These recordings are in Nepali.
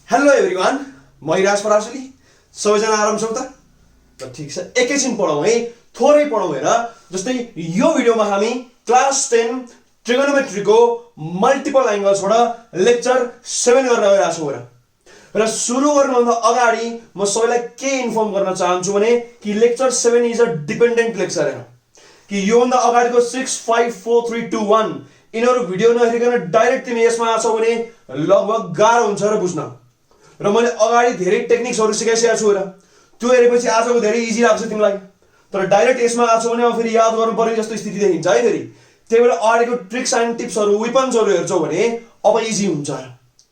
हेलो एभ्रिवान, म हिराज पराजुली। सबैजना आराम छौ त ठीक छ। एकैछिन पढौँ है, थोरै पढौँ हेर। जस्तै यो भिडियोमा हामी क्लास 10 ट्रिगोनोमेट्रीको मल्टिपल एंगल्सबाट लेक्चर 7 गर्न गइरहेको छौँ हेर। र सुरु गर्नुभन्दा अगाडि म सबैलाई के इन्फर्म गर्न चाहन्छु भने कि lecture 7 is a dependent lecture हेर। कि योभन्दा अगाडिको 6, 5, 4, 3, 2, 1 यिनीहरू भिडियो नहेरिकन डाइरेक्ट तिमी यसमा आछौ भने लगभग गाह्रो हुन्छ र बुझ्न। र मैले अगाडि धेरै टेक्निक्सहरू सिकाइसकेको छु र त्यो हेरेपछि आजको धेरै इजी लाग्छ तिमीलाई। तर डाइरेक्ट यसमा आछौ भने अब फेरि याद गर्नुपर्ने जस्तो स्थिति देखिन्छ है फेरि। त्यही भएर अगाडिको ट्रिक्स एन्ड टिप्सहरू वेपन्सहरू हेर्छौ भने अब इजी हुन्छ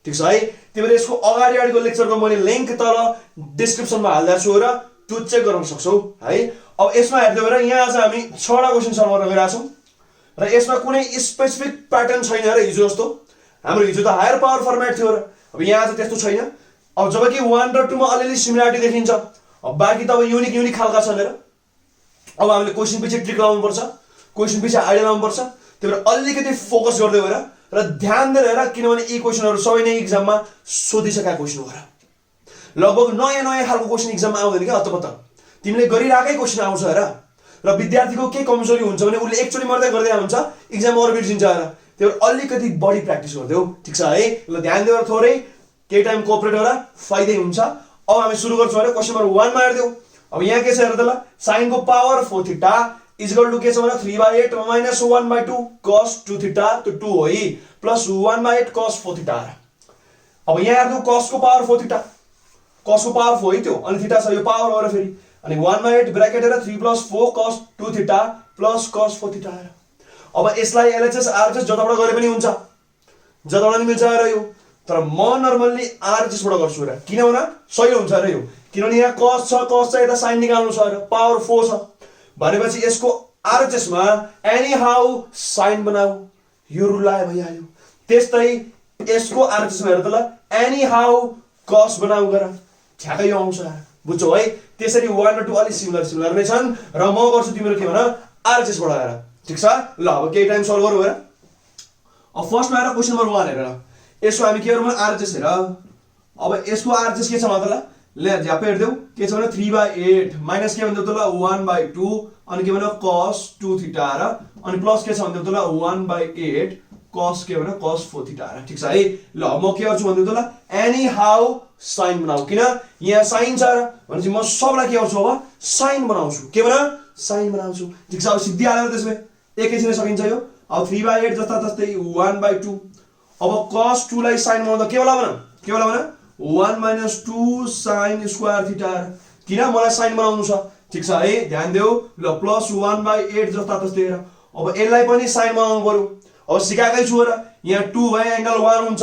ठीक छ है। त्यही भएर यसको अगाडिको लेक्चरको मैले लिंक तल डिस्क्रिप्सनमा हाल्दै छु र त्यो चेक गर्न सक्छौ है। अब यसमा हेर्दै गएर यहाँ आज हामी 6वटा क्वेशन सल्भ गर्न गइरहेका छौं र यसमा कुनै स्पेसिफिक प्याटर्न छैन र हिजो जस्तो। हाम्रो हिजो त हायर पावर फर्मेट थियो र अब यहाँ आज त्यस्तो छैन। अब जबकि 1 र 2 मा अलिअलि सिमिलरिटी देखिन्छ, अब बाँकी त अब युनिक खालका छन् हेर। अब हामीले क्वेशन पछि ट्रिक लाउनु पर्छ, क्वेशन पछि आइडिया लाउनु पर्छ। त्यही भएर अलिकति फोकस गर्दै गएर र ध्यान दिएर हेर, किनभने यी क्वेशनहरू सबै नै एक्जाममा सोधिसकेका क्वेशन हो र। लगभग नयाँ खालको क्वेशन एक्जाममा आउँदैन के हतपत। तिमीले गरिराकै क्वेशन आउँछ हेर। र विद्यार्थीको के कमजोरी हुन्छ भने उसले एकचोटी मात्रै गर्दै हुन्छ, एक्जाम अरू बिर्सिन्छ हेर। त्यही भएर अलिकति बढी प्र्याक्टिस गर्दै ठीक छ है। ल ध्यान दिएर थोरै केही टाइम कोअपरेट गरेर फाइदै हुन्छ। अब हामी सुरु गर्छौँ हेर। क्वेशन नम्बर 1 मा हेर्दियौ। अब यहाँ के छ हेर त ल, sin को power 4 theta is equal to के छ भने 3/8 माइनस 1/2 cos 2 थीटा तो 2 हो है प्लस 1/8 cos 4 थीटा। अब यहाँ हेर्नु cos को पावर 4 थीटा, cos को पावर 4 है त्यो, अनि थीटा छ यो पावर हो र फेरि, अनि 1/8 ब्र्याकेट हेर 3 + 4 cos 2 theta plus cos 4 theta. अब यसलाई एलएचएस आरएचएस जताबाट गरे पनि हुन्छ, जताबाट नि मिल्छ र यो। तर म नर्मल्ली आरएचएस बाट गर्छु र, किनभने सही हुन्छ र यो। किनभने यहाँ cos छ यता sin निकाल्नु छ र पावर 4 छ भनेपछि यसको आरएचएस मा एनी हाउ sin बनाऊ, यो रुल लाए भइहाल्यो। त्यस्तै यसको आरएचएस मा हेर त ल, एनी हाउ cos बनाऊ गर, ठ्याक्कै यो आउँछ बुझ्छौ है। त्यसरी 1 र 2 अलि सिमिलर नै छन् र म गर्छु तिम्रो के भन आरएचएस बाट हेर ठीक छ। ल अब केही टाइम सल्भ गरौँ हेर। अब फर्स्टमा हेर क्वेशन नम्बर 1 हेर। यसको हामी के गरौँ आरएचएस हेर। अब यसको आरएचएस के छ मतलब ले झ्याप्पै हेर्देऊ के छ भने 3/8 माइनस के भन्दै त ल 1/2 अनि के भने cos 2 थीटा र अनि प्लस के छ भन्दै त ल 1/8 cos के भने cos 4 थीटा र ठीक छ है। ल म के गर्छु भन्दै त ल एनी हाउ sin बनाऊ, किन यहाँ sin छ र भनेपछि म सबलाई के गर्छु अब sin बनाउँछु, के भन sin बनाउँछु ठीक छ। अब सिद्धि हालेर त्यसमै एकैछिन सकिन्छ यो। अब 3/8 जस्ता जस्तै 1/2। अब cos 2 लाई sin बनाउँदा के होला भन, के होला भन 1 - 2 sin स्क्वायर थीटा, किन मलाई sin बनाउनु छ ठीक छ है। ध्यान देऊ ल प्लस 1/8 जस्ता जस्तै हेर। अब यसलाई पनि sin बनाउनु पर्यो। अब सिकाएकै छु र, यहाँ 2 बाइ एंगल 1 हुन्छ,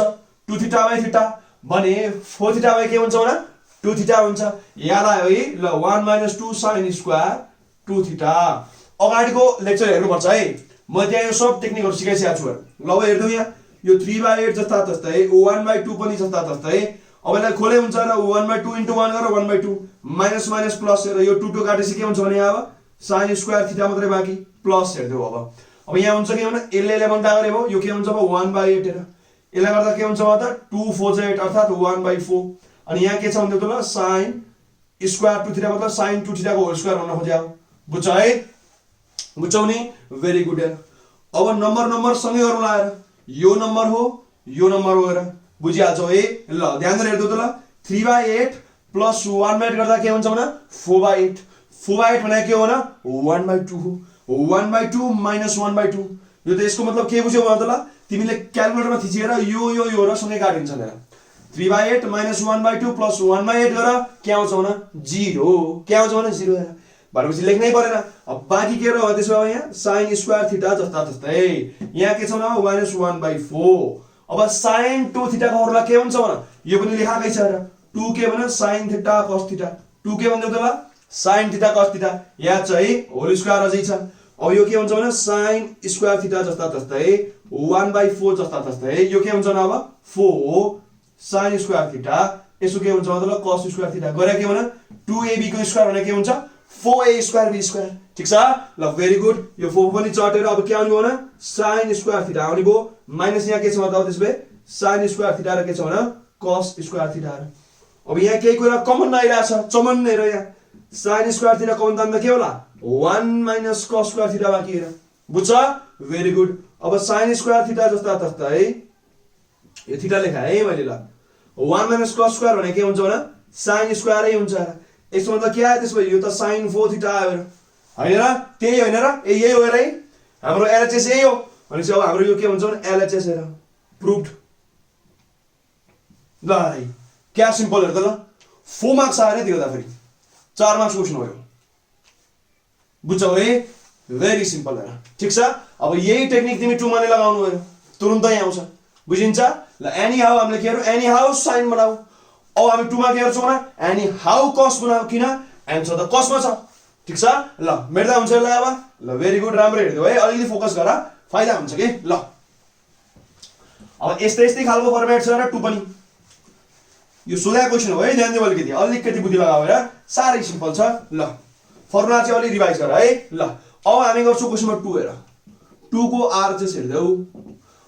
2 थीटा बाइ थीटा भने 4 थीटा बाइ के हुन्छ भने 2 थीटा हुन्छ। याद आयो है। ल 1 - 2 sin स्क्वायर 2 थीटा। अगाडिको लेक्चर हेर्नु पर्छ है, म त्यहाँ यो सब टेक्निकहरु सिकाइसकेको छु। ल अब हेर्दियौ यहाँ यो 3/8 जस्ता जस्तै 1/2 पनि जस्ता जस्तै। अब यसलाई खोले हुन्छ र 1/2 * 1 गरेर 1/2 माइनस माइनस प्लस हेर, यो 2 2 काटेपछि के हुन्छ भने अब sin स्क्वायर थीटा मात्रै बाँकी प्लस हेर्दियौ। अब यहाँ हुन्छ के भने 11 गरे भयो, यो के हुन्छ अब 1/8 हेर। यसलाई गर्दा के हुन्छ त 2 4 8 अर्थात 1/4। अनि यहाँ के छ भन्दै त ल sin स्क्वायर 2 थीटा मतलब sin 2 थीटा को होल स्क्वायर भन्न खोज्या हो। बुझ्छ है, बुझ्छौ नि, भेरी गुड हेर। अब नम्बर सँगै गरौँ ला हेर। यो नम्बर हो, यो नम्बर हो हेर, बुझिहाल्छौ है। ल ध्यान दिएर हेर्दौ त ल 3/8 प्लस 1/8 गर्दा के हुन्छ भने 4/8। 4/8 भने के हो भने 1/2 हो। 1/2 माइनस 1/2 यो त यसको मतलब के बुझ्यौ भने त ल तिमीले क्याल्कुलेटरमा थिचेर यो र सँगै काटिन्छन् हेर। 3/8 माइनस 1/2 प्लस 1/8 गर के आउँछ भने 0, के आउँछ भने 0 हेर। भनेपछि लेख्नै परेन। अब बाँकी के रह्यो त्यसो भए यहाँ sin स्क्वायर थीटा जस्ता जस्तै। यहाँ के छ भने माइनस 1/4। अब sin 2 थीटा को फर्मुला के हुन्छ भने यो पनि लेखाकै छ हेर। 2 के भने sin थीटा cos थीटा, 2 के भन्दै त ल sin थीटा cos थीटा, यहाँ चाहिँ होल स्क्वायर अझै छ। अब यो के हुन्छ भने sin स्क्वायर थीटा जस्ता जस्तै 1/4 जस्ता जस्तै। यो के हुन्छ भने अब 4 sin स्क्वायर थीटा, यसो के हुन्छ मतलब cos स्क्वायर थीटा गरे के भने 2ab को स्क्वायर भने के हुन्छ 4a स्क्वायर b स्क्वायर ठीक छ। ल भेरी गुड। यो 4 पनि चटेर अब के आउने भयो भने sin स्क्वायर थीटा आउने भयो। माइनस यहाँ के छ मतलब त्यसबे sin स्क्वायर थीटा र के छ भने cos स्क्वायर थीटा र अब यहाँ केही कुरा कमन आइराछ चमन हेर यहाँ sin स्क्वायर थीटा कमन तान्दा के होला 1 माइनस cos स्क्वायर थीटा बाँकी हेर बुझ्छ भेरी गुड अब sin स्क्वायर थीटा जस्ता तस्तै यो थीटा लेखा है मैले ल 1 माइनस cos स्क्वायर भने के हुन्छ भने sin स्क्वायर नै हुन्छ यसको मतलब के आयो त्यसपछि यो त sin 4 थीटा आयो हैन र त्यही हैन र यही हो रे हाम्रो LHS यही हो भनेपछि अब हाम्रो यो के हुन्छ भने LHS हेर प्रुभड ल है क्या सिम्पल हेर त ल 4 मार्क्स आयो नि दिउँदा फेरि 4 मार्क्स क्वेशन हो यो बुझ्छौ है भेरी सिम्पल हेर ठीक छ अब यही टेक्निक तिमी 2 माने लगाउनु भयो तुरुन्तै आउँछ बुझिन्छ ल एनी हाउ हामीले के गर्नु एनी हाउ साइन बनाऊ अब हामी 2 मा के गर्छौँ न एनी हाउ cos बनाऊ किन एन्सर त cos मा छ ठीक छ ल मेट्दा हुन्छ ल अब ल भेरी गुड राम्रो हेर्दियौ है अलिकति फोकस गर फाइदा हुन्छ के ल अब यस्तै खालको फर्मेट छ र 2 पनि यो सोधा क्वेशन हो है ध्यान दिऊ अलिकति बुद्धि लगाऊ हेर सारै सिम्पल छ ल फर्मुला चाहिँ अलि रिभाइज गर है ल अब हामी गर्छौं क्वेशन नम्बर 2 हेर 2 को आरएचएस हेर्देऊ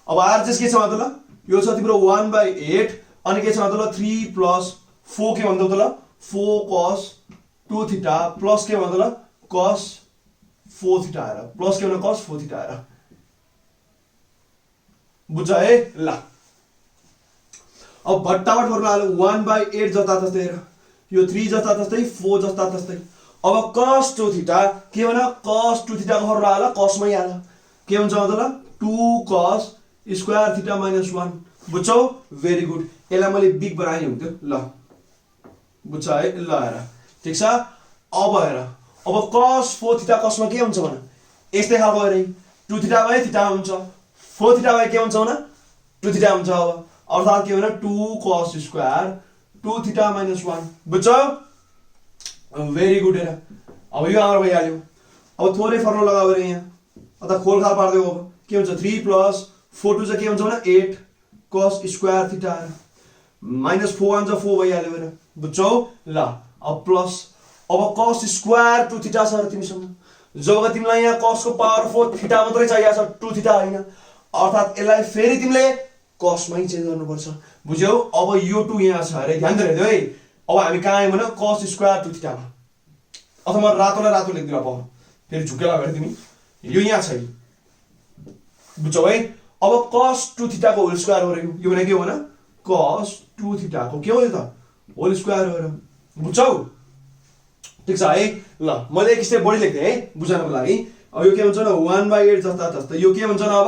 अब आरएचएस के छ मतलब यो छ तिम्रो 1/8 अनि के छ मतलब 3 + 4 के भन्दै त ल 4 cos 2 थीटा प्लस के मतलब cos 4 थीटा आएर प्लस के भने cos 4 थीटा आएर बुझ्छ है ल अब भट्टाभट फर्मुला 1/8 जस्ता तस्तै हेर यो 3 जस्ता तस्तै 4 जस्ता तस्तै अब cos 2 थीटा के भने cos 2 थीटा को फर्मुला आला cos मै आला के हुन्छ मतलब 2 cos स्क्वायर थीटा - 1 बुझ्छौ भेरी गुड यसलाई मैले बिग बनाए हुन्थ्यो ल बुझ्छ है ल हेर ठीक छ अब हेर अब cos 4 थीटा cos मा के हुन्छ भने यस्तै खालको हेरे 2 थीटा बाइ थीटा हुन्छ 4 थीटा बाइ के हुन्छ भने 2 थीटा हुन्छ अब अर्थात के भने 2 cos स्क्वायर 2 थीटा - 1 बुझ्छौ भेरी गुड हेर अब यो हाम्रो भइहाल्यो अब थोरै फर्मुला लगाऊ रे यहाँ अथवा खोलखाल पार्दै हो के हुन्छ 3 + 4 2 चाहिँ के हुन्छ भने 8 cos स्क्वायर थीटा -4 * 4 भइहाल्यो हेर बुझ्छौ ल अब प्लस अब cos स्क्वायर 2 थीटा छ तिमीसँग जब तिमीलाई यहाँ cos को पावर 4 थीटा मात्रै चाहिएको छ 2 थीटा हैन अर्थात यसलाई फेरि तिमीले cos मै चेन्ज गर्नुपर्छ बुझ्यौ अब यो 2 यहाँ छ अरे ध्यान दिएर हेर्दै है अब हामी कहाँ आयौं भने cos स्क्वायर 2 थीटा मा अथवा रातोलाई रातो लेख्दिला पाउ फेरि झुकेला गरे तिमी यो यहाँ छ बुझ्छौ है अब cos 2 थीटा को होल स्क्वायर हो रे यो भने के हो भने cos 2 थीटा को के हो यो त होल स्क्वायर हो र बुझ्छौ ठीक छ है ल मैले एक स्टेप बढी लेख्दै है बुझ्नको लागि अब यो के हुन्छ न 1/8 जस्ता तस्तै यो के हुन्छ न अब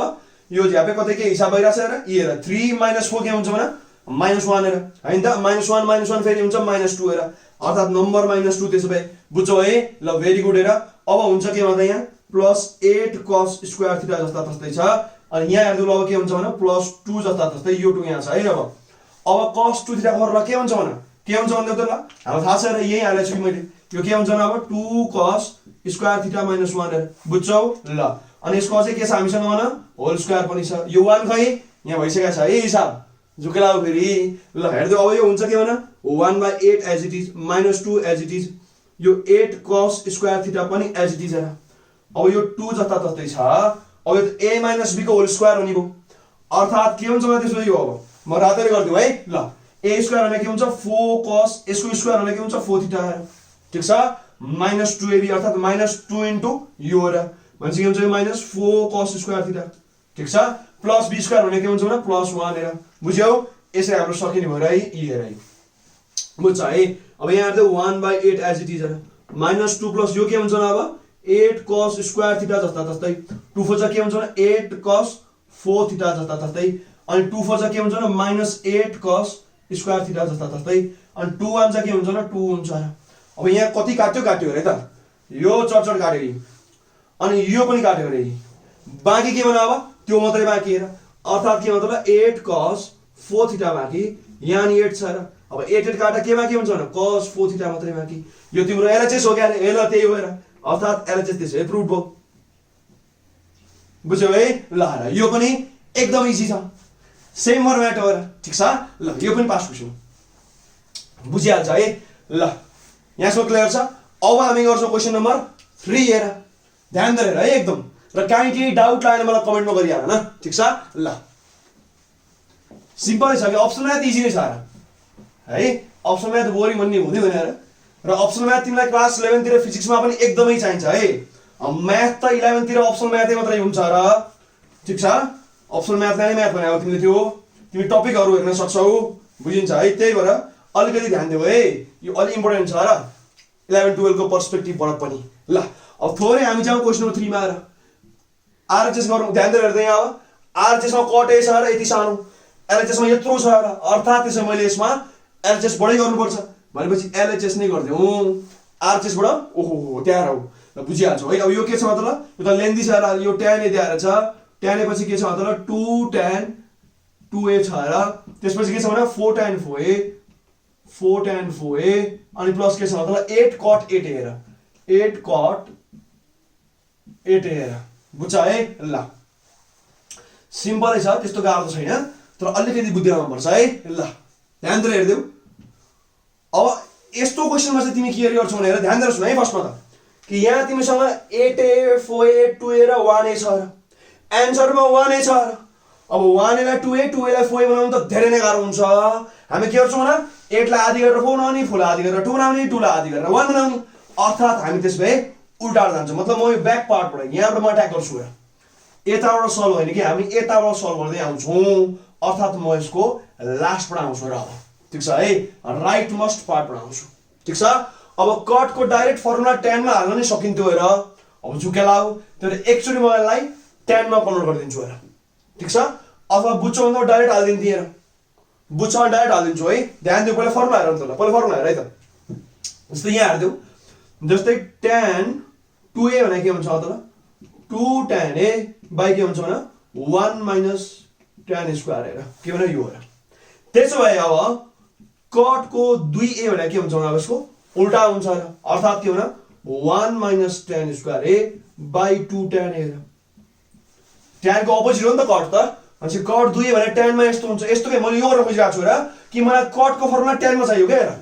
यो झ्यापे कतै के हिसाब भइराछ हेर यी हेर 3 - 4 के हुन्छ भने -1 हेर हैन त -1 - 1 फेरि हुन्छ -2 हेर अर्थात नम्बर -2 त्यसो भए बुझ्छौ है ल भेरी गुड हेर अब हुन्छ के भन्दा यहाँ +8 cos स्क्वायर थीटा जस्ता तस्तै छ अनि यहाँ हेर्नु अब के हुन्छ भने +2 जस्ता तस्तै यो 2 यहाँ छ है अब cos 2 थीटा फर्मुला के हुन्छ भने के हुन्छ भन्दै त ल हाम्रो थाहा छ र यही हालेछु कि मैले यो के हुन्छ भने अब 2 cos स्क्वायर थीटा - 1 हेर बुझ्छौ ल अनि यसको अझै के छ हामीसँग भने होल स्क्वायर पनि छ यो 1 खै यहाँ भइसकेको छ है हिसाब झुकेला फेरि ल हेर्दै अब यो हुन्छ के भने 1/8 as it is -2 as it is यो 8 cos स्क्वायर थीटा पनि एज इट इज हेर अब यो 2 जस्ता तस्तै छ अब यो a - b को होल स्क्वायर हो नि भो अर्थात के हुन्छ भने त्यसो यो अब म रातैले गर्दिउ है ल a स्क्वायर भने के हुन्छ 4 cos यसको स्क्वायर भने के हुन्छ 4 थीटा ठीक छ -2ab अर्थात -2 इन्टु यो हेर भन्छ के हुन्छ यो -4 cos स्क्वायर थीटा ठीक छ प्लस b स्क्वायर भने के हुन्छ भने +1 हेर बुझ्यौ यसै हाम्रो सकिने भयो है यी हेर है बुझ्छ है अब यहाँ हेर्दै 1/8 एज इट इज हेर -2 प्लस यो के हुन्छ न अब 8 cos स्क्वायर थीटा जस्ता तस्तै 2 4 के हुन्छ भने 8 cos 4 थीटा जस्ता तस्तै अनि 2 4 के हुन्छ भने -8 cos स्क्वायर थीटा जस्ता तस्तै अनि 2 1 के हुन्छ भने 2 हुन्छ अब यहाँ कति काट्यो अरे त यो चटचट काट्यो अनि यो पनि काट्यो अरे बाँकी के भने अब त्यो मात्रै बाँकी हेर अर्थात के मतलब 8 cos 4 थीटा बाँकी यहाँ नि 8 छ र अब 8 काट्दा के बाँकी हुन्छ भने cos 4 थीटा मात्रै बाँकी यो तिम्रो एलएचएस हो क्या हेर त्यही हो हेर अर्थात एलएचएस त्यसो एप्रुभड भयो बुझ्यौ है ल यो पनि एकदम इजी छ सेम फर्म्याट हो र ठीक छ ल यो पनि पास क्वेशन बुझिहाल्छ है ल यहाँसम्म क्लियर छ अब हामी गर्छौं क्वेशन नम्बर 3 हेर ध्यान दिएर है एकदम र काहीँ केही डाउट लाग्यो मलाई कमेन्टमा गरिहाल न ठीक छ ल सिम्पलै छ कि अप्सन नै इजी नै छ है अप्सन म्याथ बोरिङ भन्ने हुँदै होइन र अप्सन म्याथ तिमीलाई क्लास 11 तिर फिजिक्समा पनि एकदमै चाहिन्छ है म्याथ त 11 तिर अप्सन म्याथै मात्रै हुन्छ र ठीक छ अप्सन म्याथलाई नै म्याथ बनायो तिमीले त्यो तिमी टपिकहरु हेर्न सक्छौ बुझिन्छ है त्यही भएर अलिकति ध्यान देऊ है यो अलि इम्पोर्टेन्ट छ र 11 12 को पर्सपेक्टिभबाट पनि ल अब थोरै हामी जाउँ क्वेशन नम्बर 3 मा र आरएचएस गरौँ ध्यान दिएर हेर्दै अब आरएचएस मा कट ए छ र यति सानो एलएचएस मा यत्रो छ र अर्थात त्यसै मैले यसमा एलएचएस बढै गर्नुपर्छ भनेपछि एलएचएस नै गर्दियौ आरएचएस बाट ओहो त्यहाँ रौ ल बुझिहाल्छौ है अब यो के छ मतलब यो त लेन्दी छ र यो tan ए दिएर छ tan ए पछि के छ मतलब 2 tan 2a छ र त्यसपछि के छ भने 4 tan 4a अनि प्लस के छ मतलब 8 cot 8a हेर 8 cot 8a हेर बुझ्छ है ल सिम्पलै छ त्यस्तो गाह्रो त छैन तर अलिकति बुद्धि लगाउनु पर्छ है ल ध्यान दिएर हेर्देऊ अब यस्तो क्वेशनमा चाहिँ तिमी के गर्छौ भनेर ध्यान दिएर सुन है फर्स्टमा त कि यहाँ तिमीसँग 8a 4a 2a र 1a छ र एन्सरमा 1a छ र अब 1a लाई 2a 2a लाई 4a बनाउनु त धेरै नै गाह्रो हुन्छ हामी के गर्छौँ न 8 लाई आधी गरेर 4 बनाउने 4 लाई आधी गरेर 2 बनाउने 2 लाई आधी गरेर 1 बनाउने अर्थात हामी त्यसभए उल्टाएर जान्छौँ मतलब म यो ब्याक पार्टबाट यहाँबाट म अट्याक गर्छु यताबाट सल्भ होइन कि हामी यताबाट सल्भ गर्दै आउँछौँ अर्थात म यसको लास्टबाट आउँछु र अब ठीक छ है राइट मस्ट पार्टबाट आउँछु ठीक छ अब कट को डाइरेक्ट फर्मुला tan मा हाल्न नै सकिन्थ्यो हेर अब झुकेलाउ तर एकचोटी म यसलाई tan मा कन्भर्ट गरिदिन्छु हेर ठीक छ अथवा बुझ्छौ भने डाइरेक्ट हाल्दिन्थे हेर बुझ्छौ भने डाइरेक्ट हाल्दिन्छु है ध्यान दिऊ पहिला फर्मुला हेर त पहिला फर्मुला हेर है त जस्तै यहाँ हेर्देऊ जस्तै tan 2a भने के हुन्छ त 2 tan a बाइ के हुन्छ भने 1 माइनस tan स्क्वायर हेर के भने यो हेर त्यसो भए अब कट को 2a भने के हुन्छ अब यसको उल्टा हुन्छ र अर्थात के भने 1 minus tan square a by 2 tan a tan को अपोजिट हो नि त कट त अनि कट 2a भने tan मा यस्तो हुन्छ यस्तो के मैले यो गर्न खोजिरहेको छु र कि मलाई कट को फर्मुला tan मा चाहियो के हेर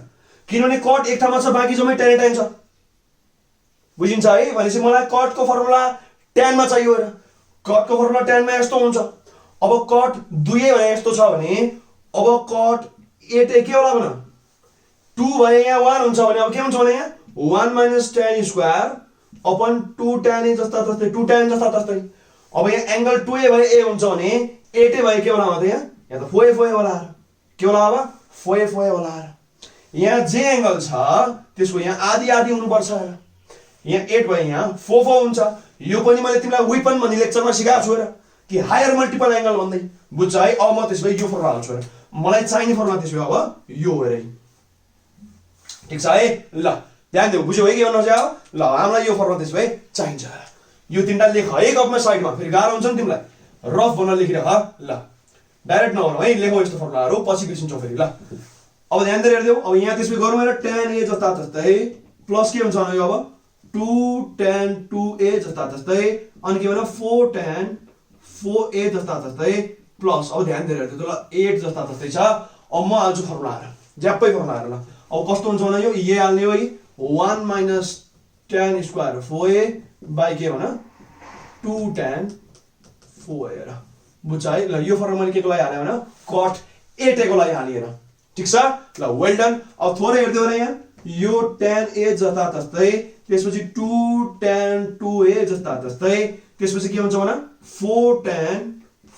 किनभने कट एक ठाउँमा छ बाँकी जम्मै tan छ बुझिन्छ है भनेपछि मलाई कट को फर्मुला tan मा चाहियो हेर कट को फर्मुला tan मा यस्तो हुन्छ अब कट 2a भने यस्तो छ भने अब कट 8a के होला भन 2 भने यहाँ 1 हुन्छ भने अब के हुन्छ भने यहाँ 1 minus tan square upon 2 tan a जस्ता जस्तै 2 tan जस्ता जस्तै अब यहाँ एंगल 2a भए a हुन्छ भने 8a भए के होला त यहाँ त 4a 4a होला के होला अब 4a 4a होला यहाँ जे एंगल छ त्यसको यहाँ आधी आधी हुनु पर्छ यहाँ 8 भए यहाँ 4 4 हुन्छ यो पनि मैले तिमीलाई वेपन भन्ने लेक्चरमा सिकाएको छु र कि हायर मल्टिपल एंगल भन्दै बुझ्छ है अब म त्यसै यो फर्मुला हाल्छु र मलाई चाहिने फर्मुला त्यसै अब यो हो रे ठीक छ है ल ध्यान देऊ बुझ्यौ है के भन्नु छ ल हामीलाई यो फर्मुला त्यसै चाहिन्छ यो तीनटा लेख है कपमा साइडमा फेरि गाह्रो हुन्छ नि तिमीलाई रफ बना लेखिराख ल डाइरेक्ट नगरौ है लेखौ यस्तो फर्मुलाहरु पछि बिर्सिन्छौ फेरि ल अब ध्यान दिएर हेर्देऊ अब यहाँ त्यसै गरौँ र tan a जस्ता जस्तै प्लस के हुन्छ भने यो अब 2 tan 2a जस्ता जस्तै अनि के भने 4 tan 4a जस्ता जस्तै प्लस अब ध्यान दिएर हेर्देऊ ल 8 जस्ता जस्तै छ अब म हाल्छु फर्मुला ज्याप्पै फर्मुला ल अब कस्तो हुन्छ भने यो a हाल्ने हो 1 minus tan square 4a by के भने 2 tan 4a र बुझ्छ है ल यो फर्मुला मैले के को लागि हाले भने cot 8a को लागि हाले हेर ठीक छ ल वेल डन अब थोरै हेर्दै होला यहाँ यो tan a जस्ता जस्तै त्यसपछि 2 tan 2a जस्ता जस्तै त्यसपछि के हुन्छ भने 4 tan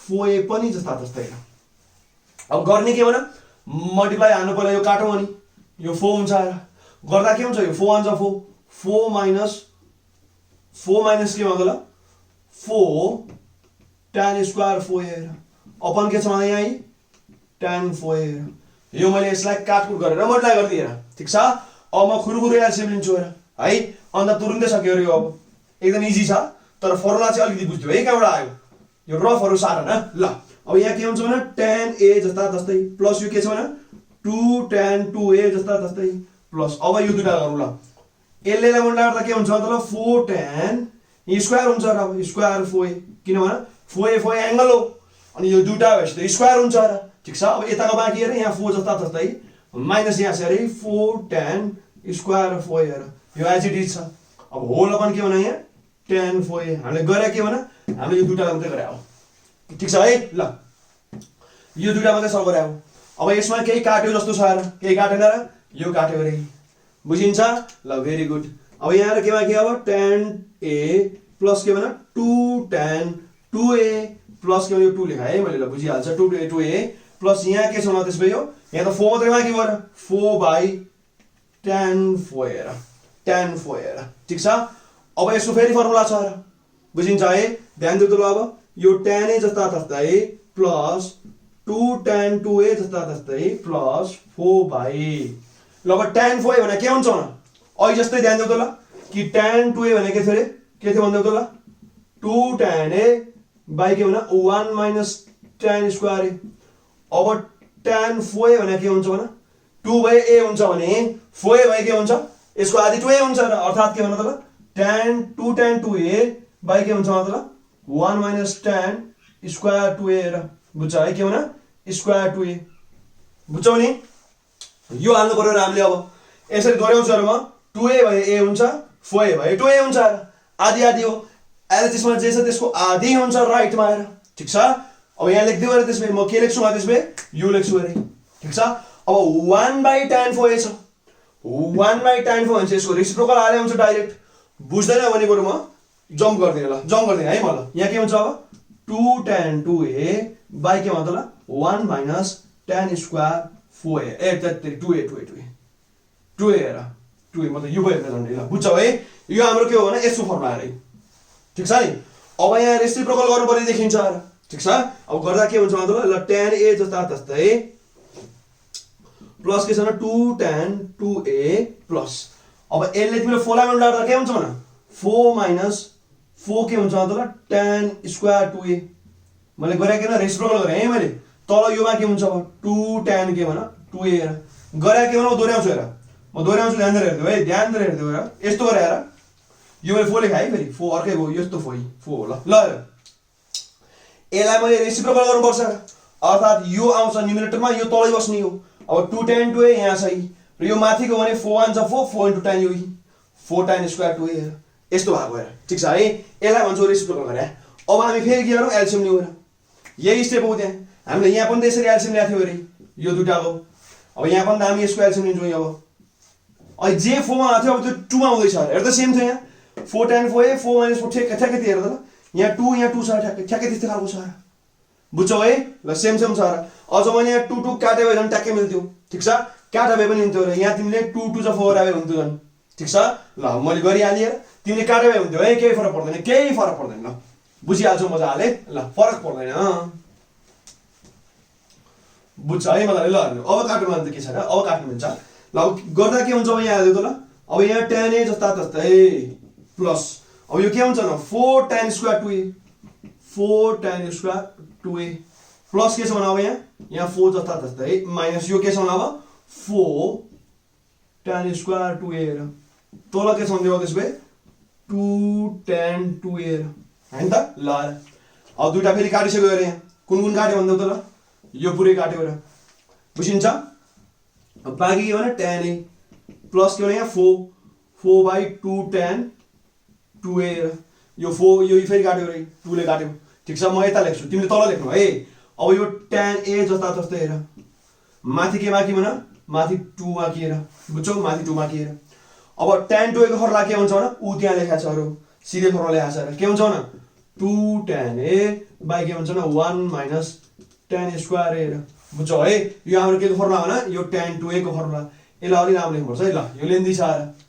4a पनि जस्ता जस्तै अब गर्ने के भने मल्टिप्लाई हाल्नु पर्यो यो काटौं अनि यो 4 हुन्छ गर्दा के हुन्छ यो 4 1 4 4 माइनस के भन्दा ल 4 tan स्क्वायर 4a अपन के छ भने यहाँ tan 4a यो मैले यसलाई काटकुट गरेर मल्टिप्लाई गर्दिए ठीक छ अब म खुरुखुरु एलसीएम लिन्छु है अन्त तुरुन्तै सक्यो यो अब एकदम इजी छ तर फर्मुला चाहिँ अलिकति बुझ्दियो है कहाँबाट आयो यो रफहरु सारा न ल अब यहाँ के हुन्छ भने tan a जस्ता जस्तै प्लस यो के छ भने 2 tan 2a जस्ता जस्तै प्लस अब यो दुटा गरौँ ल यसले मल्टिप्लाई गर्दा के हुन्छ मतलब 4 tan यो स्क्वायर हुन्छ र अब स्क्वायर 4a किनभने 4a एंगल हो अनि यो दुटा भएपछि त स्क्वायर हुन्छ र ठीक छ अब यताको बाँकी हेर यहाँ 4 जस्ता जस्तै माइनस यहाँ छ अरे 4 tan स्क्वायर 4a हेर यो एज इट इज छ अब होल अपन के भने यहाँ tan 4a हामीले गरे के भने हामीले यो दुटा मात्रै गरे हो ठीक छ है ल यो दुटा मात्रै सल्भ गरे हो अब यसमा केही काट्यो जस्तो छ र केही काटेन र यो काट्यो रे बुझिन्छ ल भेरी गुड अब यहाँ केमा के अब tan a प्लस के भन 2 tan 2a प्लस के यो 2 लेखा है मैले ल बुझिहाल्छ 2a प्लस यहाँ के छ न त्यसमा यो यहाँ त 4 मात्रै बाँकी भयो र 4 by tan 4 हेर tan 4 हेर ठीक छ अब यसको फेरि फर्मुला छ र बुझिन्छ है ध्यान दिनु त अब यो tan a जस्ता तस्तै प्लस 2 tan 2a जस्ता तस्तै प्लस 4 by ल अब tan 4a भने के हुन्छ न अहिले जस्तै ध्यान दिनु त ल कि tan 2a भने के थियो रे के थियो भन्दै त ल 2 tan a by के भन 1 minus tan square a अब tan 4a भने के हुन्छ भन 2 by a हुन्छ भने 4a by के हुन्छ यसको आधी 2a हुन्छ र अर्थात के भन त ल tan 2 tan 2a by के हुन्छ त ल 1 minus tan square 2a र बुझ्छ है के भन square 2a बुझ्छौ नि यो हाल्नु पर्यो र हामीले अब यसरी दोहोर्याउँछु र म 2a by a हुन्छ 4a by 2a हुन्छ आधी आधी हो एलएचएसमा जे छ त्यसको आधी हुन्छ राइटमा आएर ठीक छ अब यहाँ लेख्दिउ अरे त्यसमै म के लेख्छु त्यसमै यो लेख्छु अरे ठीक छ अब 1 by tan 4a छ 1 by tan 4 हुन्छ यसको रेसिप्रोकल आले हुन्छ डाइरेक्ट बुझ्दैन भने बरु म जम्प गर्दिन ल जम्प गर्दिन है म ल यहाँ के हुन्छ अब 2 tan 2a by के भन्छ ल 1 minus tan square 4a ए त्यति 2a 2a हेर 2a मतलब यो भयो झन्डै ल बुझ्छौ है यो हाम्रो के हो भने यसको फर्मुला रे ठीक छ नि अब यहाँ रेसिप्रोकल गर्नु पर्ने देखिन्छ ठीक छ अब गर्दा के हुन्छ मतलब ल tan a जस्ता तस्तै प्लस के छ न 2 tan 2a प्लस अब यसले तिम्रो 4 लाई मल्टिप्लाई गर्दा के हुन्छ भन 4 minus 4 के हुन्छ मतलब tan square 2a मैले गरे के न रेसिप्रोकल गरे है मैले तल योमा के हुन्छ अब 2 tan के भन 2a हेर गरे के भन दोहोर्याउँछु हेर म दोहोर्याउँछु ध्यान दिएर हेर्दिउ है ध्यान दिएर हेर्दिउ हेर यस्तो गरे हेर यो मैले 4 लेखे है फेरि 4 अर्कै भयो यस्तो 4 हो ल यसलाई मैले रेसिप्रोकल गर्नुपर्छ अर्थात यो आउँछ न्युमिनेटरमा यो तलै बस्ने हो अब 2 tan 2a यहाँ छ र यो माथिको भने 4 1 4 4 into tan यो 4 tan square 2a हेर यस्तो भएको हेर ठीक छ है यसलाई भन्छौ रेसिप्रोकल गरे अब हामी फेरि के गरौँ एलसीएम लिउँ यही स्टेप हो त्यहाँ हामीले यहाँ पनि त्यसरी एलसीएम ल्याएको थियो अरे यो दुटाको अब यहाँ पनि हामी यसको एलसीएम लिन्छौँ अब अहिले जे 4 मा थियो अब त्यो 2 मा आउँदैछ हेर त सेम थियो यहाँ 4 tan 4a 4 minus 4 ठ्याक्कै हेर त ल यहाँ 2 छ ठ्याक्कै त्यस्तै खालको छ बुझ्छौ है ल सेम छ र अझ मैले यहाँ 2 2 काटे भए झन् ट्याक्कै मिल्थ्यो ठीक छ काटे भए पनि हुन्थ्यो र यहाँ तिमीले 2 2 4 आए हुन्थ्यो झन् ठीक छ ल मैले गरिहालेँ तिमीले काटे भए हुन्थ्यो है केही फरक पर्दैन ल बुझिहाल्छौ मजाले ल फरक पर्दैन बुझ्छ है मलाई ल अब काट्नु मन त के छ र अब काट्नु मिल्छ ल गर्दा के हुन्छ अब यहाँ हेर्दै त ल अब यहाँ tan a जस्ता तस्तै प्लस अब यो के हुन्छ न 4 tan square 2a 4 tan square 2a plus के छ भने अब यहाँ 4 जस्ता तस्तै माइनस यो के छ भने अब 4 tan square 2a हेर तल के छ भने त्यसबे 2 tan 2a हेर हैन त ल अब दुईटा फेरि काटिसक्यो अरे यहाँ कुन काट्यो भन्दै त ल यो पुरै काट्यो र बुझिन्छ अब बाँकी के भने tan a प्लस के भने यहाँ 4 by 2 tan 2a यो 4 यो फेरि काट्यो रे 2 ले काट्यो ठीक छ म यता लेख्छु तिमीले तल लेख्नु है अब यो tan a जस्ता तस्तै हेर माथि के बाँकी भन माथि 2 बाँकी हेर बुझ्छौ माथि 2 बाँकी हेर अब tan 2a को फर्मुला के हुन्छ भन उ त्यहाँ लेखेको छ अरु सिधै फर्मुला लेखेको छ के हुन्छ भन 2 tan a by के हुन्छ न 1 minus tan square हेर बुझ्छौ है यो हाम्रो के को फर्मुला भन यो tan 2a को फर्मुला यसलाई अलि नाम लेख्नुपर्छ है ल यो लेन्दी छ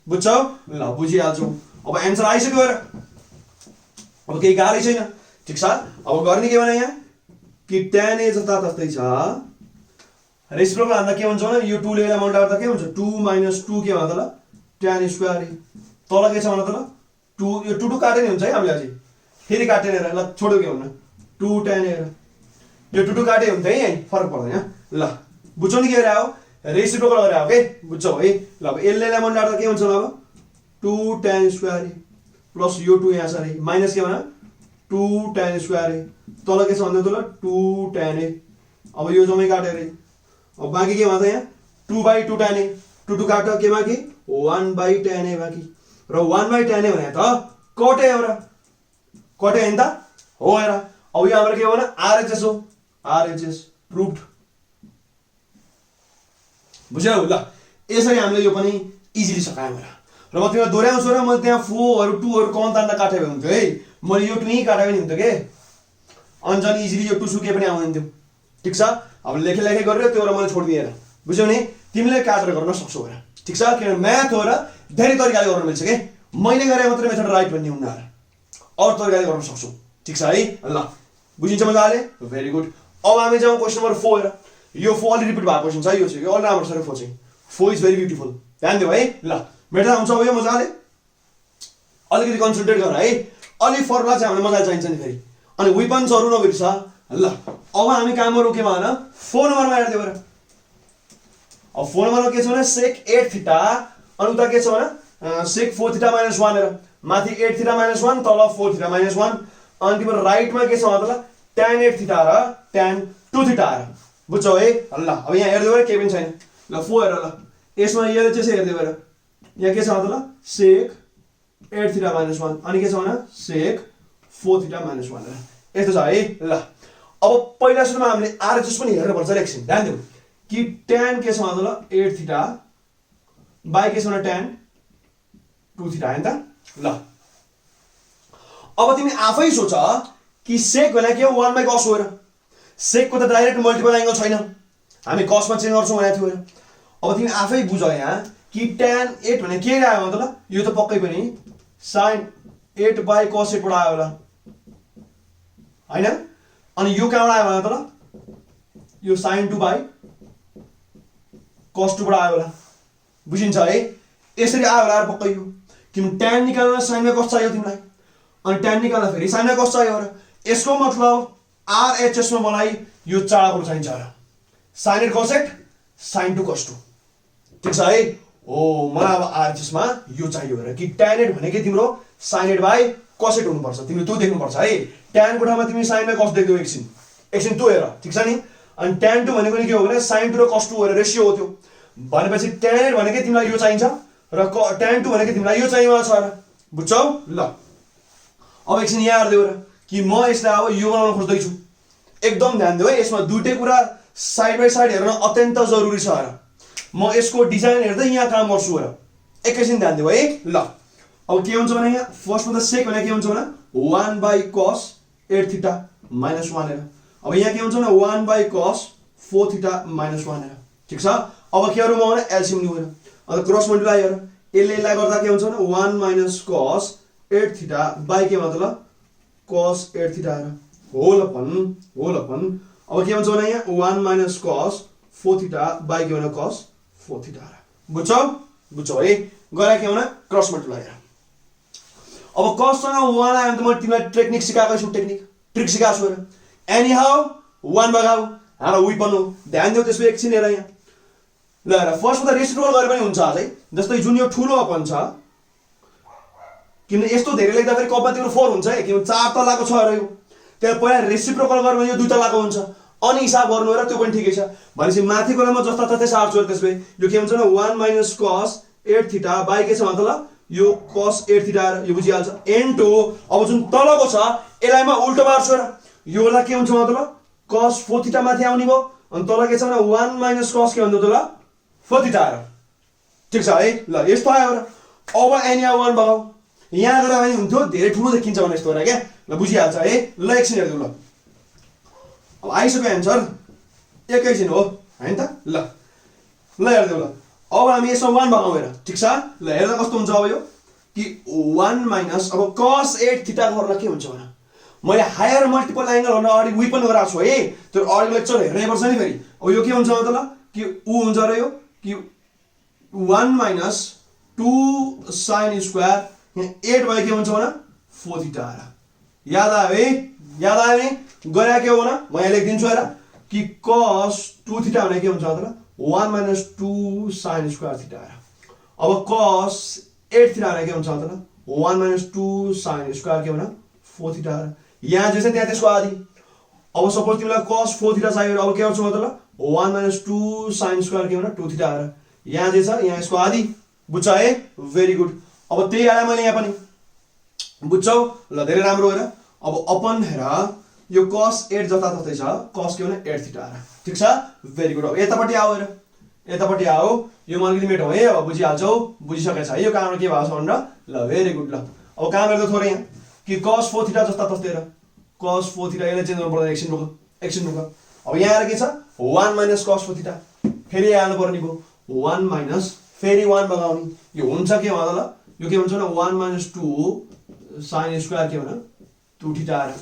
बुझ्छौ ल बुझिहाल्छौ अब एन्सर आइसक्यो र अब केही गाह्रै छैन ठीक छ अब गर्ने के भने यहाँ कि tan a जस्ता तस्तै छ रेसिप्रोकल हाल्दा के हुन्छ भने यो 2 ले यसलाई मल्टिप्लाई गर्दा के हुन्छ 2 minus 2 के भन्छ ल tan square तल के छ भने त ल 2 यो 2 2 काटेन हुन्छ है हामीले अझै फेरि काटेन हेर ल छोड्यो के हुन्न 2 tan हेर यो 2 2 काटे हुन्छ है यही फरक पर्दैन ल बुझ्छौ नि के गरे हो रेसिप्रोकल गरे हो के बुझ्छौ है ल अब यसले मल्टिप्लाई गर्दा के हुन्छ ल अब 2 tan square प्लस यो 2 यहाँ छ रे माइनस के भन 2 tan square तल के छ भन्दै त ल 2 tan a अब यो जम्मै काटे रे अब बाँकी के भन्छ यहाँ 2 by 2 tan a 2 2 काट्यो के बाँकी 1 by tan a बाँकी र 1 by tan a भने त कटे हो र कटे हैन त हो हेर अब यो हाम्रो के हो भने RHS हो RHS प्रुभड बुझ्यौ ल यसरी हामीले यो पनि इजिली सकायौँ र म तिमीलाई दोहोऱ्याउँछु र मैले त्यहाँ 4 हरू 2 हरू कौन तान्न काटे भए हुन्थ्यो है मैले यो 2 यहीँ काटे पनि हुन्थ्यो के अनि झन् इजिली यो 2 सुके पनि आउँदैन थियो ठिक छ अब लेखे गरेर त्यो र मैले छोडिदिएन बुझ्यौ नि तिमीले काटेर गर्न सक्छौ र ठिक छ किनभने म्याथ हो र धेरै तरिकाले गर्न मिल्छ के मैले गरे मात्रै मेथड राइट भन्ने हुन्न अरू तरिकाले गर्न सक्छौ ठिक छ है ल बुझिन्छ मजाले भेरी गुड अब हामी जाउँ क्वेसन नम्बर 4 यो 4 अलि रिपिट भएको क्वेसन छ यो चाहिँ यो अलि राम्रो छ र 4 चाहिँ 4 इज भेरी ब्युटिफुल ध्यान दिऊ है ल मेट्दा हुन्छ अब यो मजाले अलिकति कन्सन्ट्रेट गर है अलि फर्मुला चाहिँ हामीलाई मजाले चाहिन्छ नि फेरि अनि वेपन्सहरू नबिर्स ल अब हामी काम गरौँ के भन 4 नम्बरमा हेर्दै गर अब 4 नम्बरमा के छ भने sec 8 थीटा अनि उता के छ भने sec 4 थीटा - 1 हेर माथि 8 थीटा - 1 तल 4 थीटा - 1 अनि तिम्रो राइटमा के छ मतलब tan 8 थीटा र tan 2 थीटा हेर बुझ्छौ है ल अब यहाँ हेर्दै गर के पनि छैन ल 4 हेर ल यसमा यसले चाहिँ हेर्दै गर यहाँ के छ मतलब sec 8 थीटा - 1 अनि के छ भने sec 4 थीटा - 1 यस्तो छ है ल अब पहिला सुरुमा हामीले आरएचएस पनि हेर्नु पर्छ एकछिन ध्यान दिऊ कि tan के छ मतलब 8 थीटा बाइ के छ भने tan 2 थीटा हैन त ल अब तिमी आफै सोच कि sec भने के हो 1 बाइ cos हो र sec को त डाइरेक्ट मल्टिपल एंगल छैन हामी cos मा चेन्ज गर्छौं भनेको थियो अब तिमी आफै बुझ यहाँ कि tan 8 भने के आयो मतलब यो त पक्कै पनि sin 8 बाइ cos 8 बाट आयो होला हैन अनि यो कहाँबाट आयो मतलब यो sin 2 बाइ cos 2 बाट आयो होला बुझिन्छ है यसरी आयो होला पक्कै यो तिमी tan निकाल्न sin मा cos चाहियो तिमीलाई अनि tan निकाल्दा फेरि sin मा cos चाहियो र यसको मतलब आरएचएस मा मलाई यो चाडको चाहिन्छ र sin 8 cos 8 sin 2 cos 2 ठीक छ है ओ मलाई अब आरएचएस मा यो चाहियो र कि tan 8 भनेकै तिम्रो sin 8 बाइ cos 8 हुनुपर्छ तिमीले त्यो देख्नु पर्छ है tan को ठाउँमा तिमी sin मा cos देख्दै एकछिन त्यो हेर ठीक छ नि अनि tan 2 भनेको नि के हो भने sin 2 र cos 2 हो रेशियो हो त्यो भनेपछि tan 8 भनेकै तिमीलाई यो चाहिन्छ र tan 2 भनेकै तिमीलाई यो चाहिएको छ र बुझ्छौ ल अब एकछिन यहाँ हेर्दै गर कि म यसलाई अब यो बनाउन खोज्दै छु एकदम ध्यान दिऊ है यसमा दुईटै कुरा साइड बाइ साइड हेर्न अत्यन्त जरुरी छ र म यसको डिजाइन हेर्दै यहाँ काम गर्छु र एकैछिन ध्यान दिऊ है ल अब के हुन्छ भने यहाँ फर्स्टमा त sec भने के हुन्छ भने 1 बाइ cos 8 थीटा - 1 हेर अब यहाँ के हुन्छ भने 1 बाइ cos 4 थीटा - 1 हेर ठीक छ अब के गरौँ भने एलसीएम लिऊ हेर अब क्रस मल्टिप्लाई हेर यसले गर्दा के हुन्छ भने 1 - cos 8 थीटा बाइ के मतलब cos 8 थीटा हेर होल अपन अब के हुन्छ भने यहाँ 1 - cos 4 थीटा बाइ के भने cos 4 थीटा हेर बुझ्छौ है गरे के भने क्रस मल्टिप्लाई हेर अब cos सँग 1 आयो भने त म तिमीलाई टेक्निक सिकाएको छु ट्रिक सिकाएको छु हेर एनी हाउ 1 भगाऊ हाम्रो वेपन हो ध्यान दिऊ त्यसको एकछिन हेर यहाँ ल हेर फर्स्टमा त रेसिप्रोकल गरे पनि हुन्छ अझै जस्तै जुन यो ठुलो अपन छ किनभने यस्तो धेरै लेख्दा फेरि कपमा तिम्रो 4 हुन्छ है किनभने 4 तलाको छ र यो त्यहाँ पहिला रेसिप्रोकल गरे भने यो 2 तलाको हुन्छ अनि हिसाब गर्नु र त्यो पनि ठिकै छ भनेपछि माथिको लामा जस्ता ततै सार्छु र त्यसले यो के हुन्छ भने 1 - cos 8 थीटा बाइ के छ मतलब यो cos 8 थीटा यो बुझिहाल्छ n2 अब जुन तलको छ यसलाई म उल्टो बार्छु र यो गर्दा के हुन्छ मतलब cos 4 थीटा माथि आउने भयो अनि तल के छ भने 1 - cos के भन्दा तल 4 थीटा आयो ठीक छ है ल यस्तो आयो र अब एनिया 1 भगाऊ यहाँ गएर पनि हुन्थ्यो धेरै ठुलो देखिन्छ भने यस्तो हो क्या ल बुझिहाल्छ है ल एकछिन हेर्दै ल अब आइसक्यो आन्सर एकैछिन हो हैन त ल हेर्दै ल अब हामी यसमा 1 भगाऊ हेर ठीक छ ल हेर्दा कस्तो हुन्छ अब यो कि 1 माइनस अब cos 8 थीटा गर्न के हुन्छ भने मैले हायर मल्टिपल एंगल भनेर अगाडि वेपन गराएको छु है त्यो अडियो लेक्चर हेर्नै पर्छ नि फेरि अब यो के हुन्छ मतलब कि उ हुन्छ र यो कि 1 माइनस 2 sin स्क्वायर यहाँ 8 बाइ के हुन्छ भने 4 थीटा आएर याद आयो नि गरे के हो भने म यहाँ लेखिदिन्छु हेर कि cos 2 थीटा भने के हुन्छ मतलब 1 - 2 sin स्क्वायर थीटा आएर अब cos 8 थीटा भने के हुन्छ मतलब 1 - 2 sin स्क्वायर के भने 4 थीटा आएर यहाँ जे छ त्यहाँ त्यसको आधी अब सपोज तिमीलाई cos 4 थीटा चाहियो अब के गर्छ मतलब 1 - 2 sin स्क्वायर के भने 2 थीटा आएर यहाँ जे छ यहाँ यसको आधी बुझ्छ है भेरी गुड अब त्यही आयो मैले यहाँ पनि बुझ्छौ ल धेरै राम्रो हेर अब अपन हेर यो cos 8 जता ततै छ cos के भने 8 थीटा आएर ठीक छ भेरी गुड अब यतापट्टि आऊ हेर यतापट्टि आओ यो मलाई लिमिट हो है अब बुझिहाल्छौ बुझिसकेछ है यो कहाँबाट के भएको छ भनेर ल भेरी गुड ल अब कहाँबाट त थोरै यहाँ कि cos 4 थीटा जस्ता तस्तै र cos 4 थीटा यसले चेन्ज गर्नु पर्दैन एकछिन रुक अब यहाँ आएर के छ 1 माइनस cos 4 थीटा फेरि यहाँ आउनु पर्ने भयो 1 माइनस फेरि 1 लगाउने यो हुन्छ के भन्दा ल यो के हुन्छ भने 1 माइनस 2 sin स्क्वायर के भन 2 थीटा आएर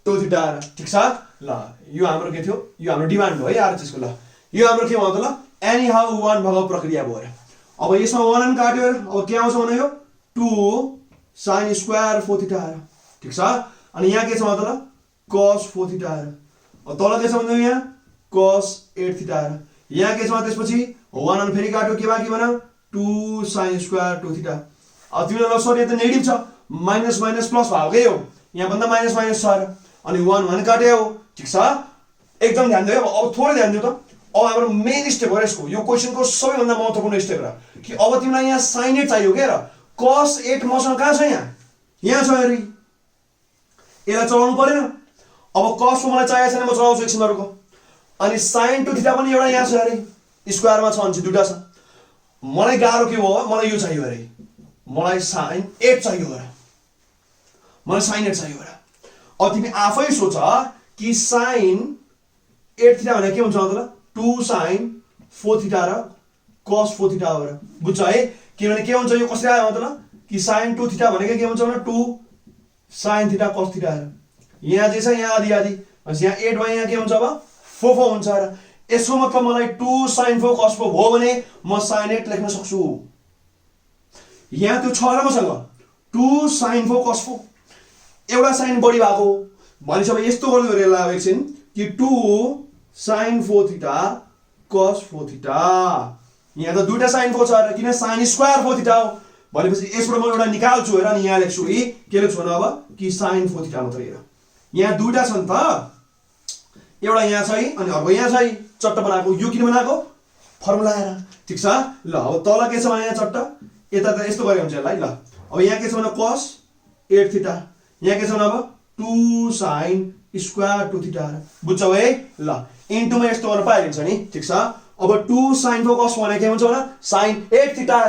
2 थीटा आएर ठिक छ ल यो हाम्रो के थियो यो हाम्रो डिमान्ड हो है आरएचएस को ल यो हाम्रो के भन्दा ल एनी हाउ 1 भगाउ प्रक्रिया भयो र अब यसमा 1 अनि काट्यो अब के आउँछ भने यो 2 sin स्क्वायर 4 थीटा आएर ठिक छ अनि यहाँ के छ भन्दा ल cos 4 थीटा आएर अब तल के छ भन्दा यहाँ cos 8 थीटा आएर यहाँ के छ त्यसपछि 1 अनि फेरि काट्यो के बाँकी भन 2 sin स्क्वायर 2 थीटा अब तिमीलाई ल सरी त नेगेटिभ छ माइनस माइनस प्लस भएकै हो यहाँ भन्दा माइनस माइनस छ अनि 1 1 काट्यो ठिक छ एकदम ध्यान दियो अब थोरै ध्यान दियो त अब हाम्रो मेन स्टेप हो यसको यो क्वेशनको सबैभन्दा महत्त्वपूर्ण स्टेप र कि अब तिमीलाई यहाँ sin 8 चाहियो के र cos 8 मसँग कहाँ छ यहाँ छ हेरी यसलाई चलाउनु पर्दैन अब cos को मलाई चाहिएको छैन म चलाउँछु एकछिन अरुको अनि sin 2 थीटा पनि एउटा यहाँ छ हेरी स्क्वायरमा छ अनि दुईटा छ मलाई गाह्रो के हो मलाई यो चाहियो हेरी मलाई sin 8 चाहियो र मलाई sin 8 चाहियो र अब तिमी आफै सोच कि sin 8 थीटा भने के हुन्छ भन्दा 2 sin 4 थीटा र cos 4 थीटा हो र बुझ्छ है किनभने के हुन्छ यो कसरी आयो भन्दा कि sin 2 थीटा भनेको के हुन्छ भने 2 sin थीटा cos थीटा आएर यहाँ जे छ यहाँ आधी आधी अनि यहाँ 8 मा यहाँ के हुन्छ अब 4 4 हुन्छ र यसको मतलब मलाई 2 sin 4 cos 4 हो भने म sin 8 लेख्न सक्छु यहाँ त्यो छ र मसँग 2 sin 4 cos 4 एउटा साइन बढी भएको भनेपछि अब यस्तो गर्नु रे ल एकछिन कि 2 sin 4 थीटा cos 4 थीटा यहाँ त दुईटा sin 4 छ र किन sin स्क्वायर 4 थीटा हो भनेपछि यसबाट म एउटा निकाल्छु हेर अनि यहाँ लेख्छु कि के लेख्छु भने अब कि sin 4 थीटा मात्र हेर यहाँ दुईटा छ नि त एउटा यहाँ छ अनि अर्को यहाँ छ चट्ट बनाएको यो किन बनाएको फर्मुला हेर ठीक छ ल अब तल के छ भने यहाँ चट्ट यता त यस्तो गरे हुन्छ यसलाई ल अब यहाँ के छ भने cos 8 थीटा यहाँ के छ भने अब 2 sin स्क्वायर 2 थीटा बुझ्छौ है ल इन्टुमा यस्तो गर्न पाइन्छ नि ठीक छ अब 2 sin 4 cos भने के हुन्छ भने sin 8 थीटा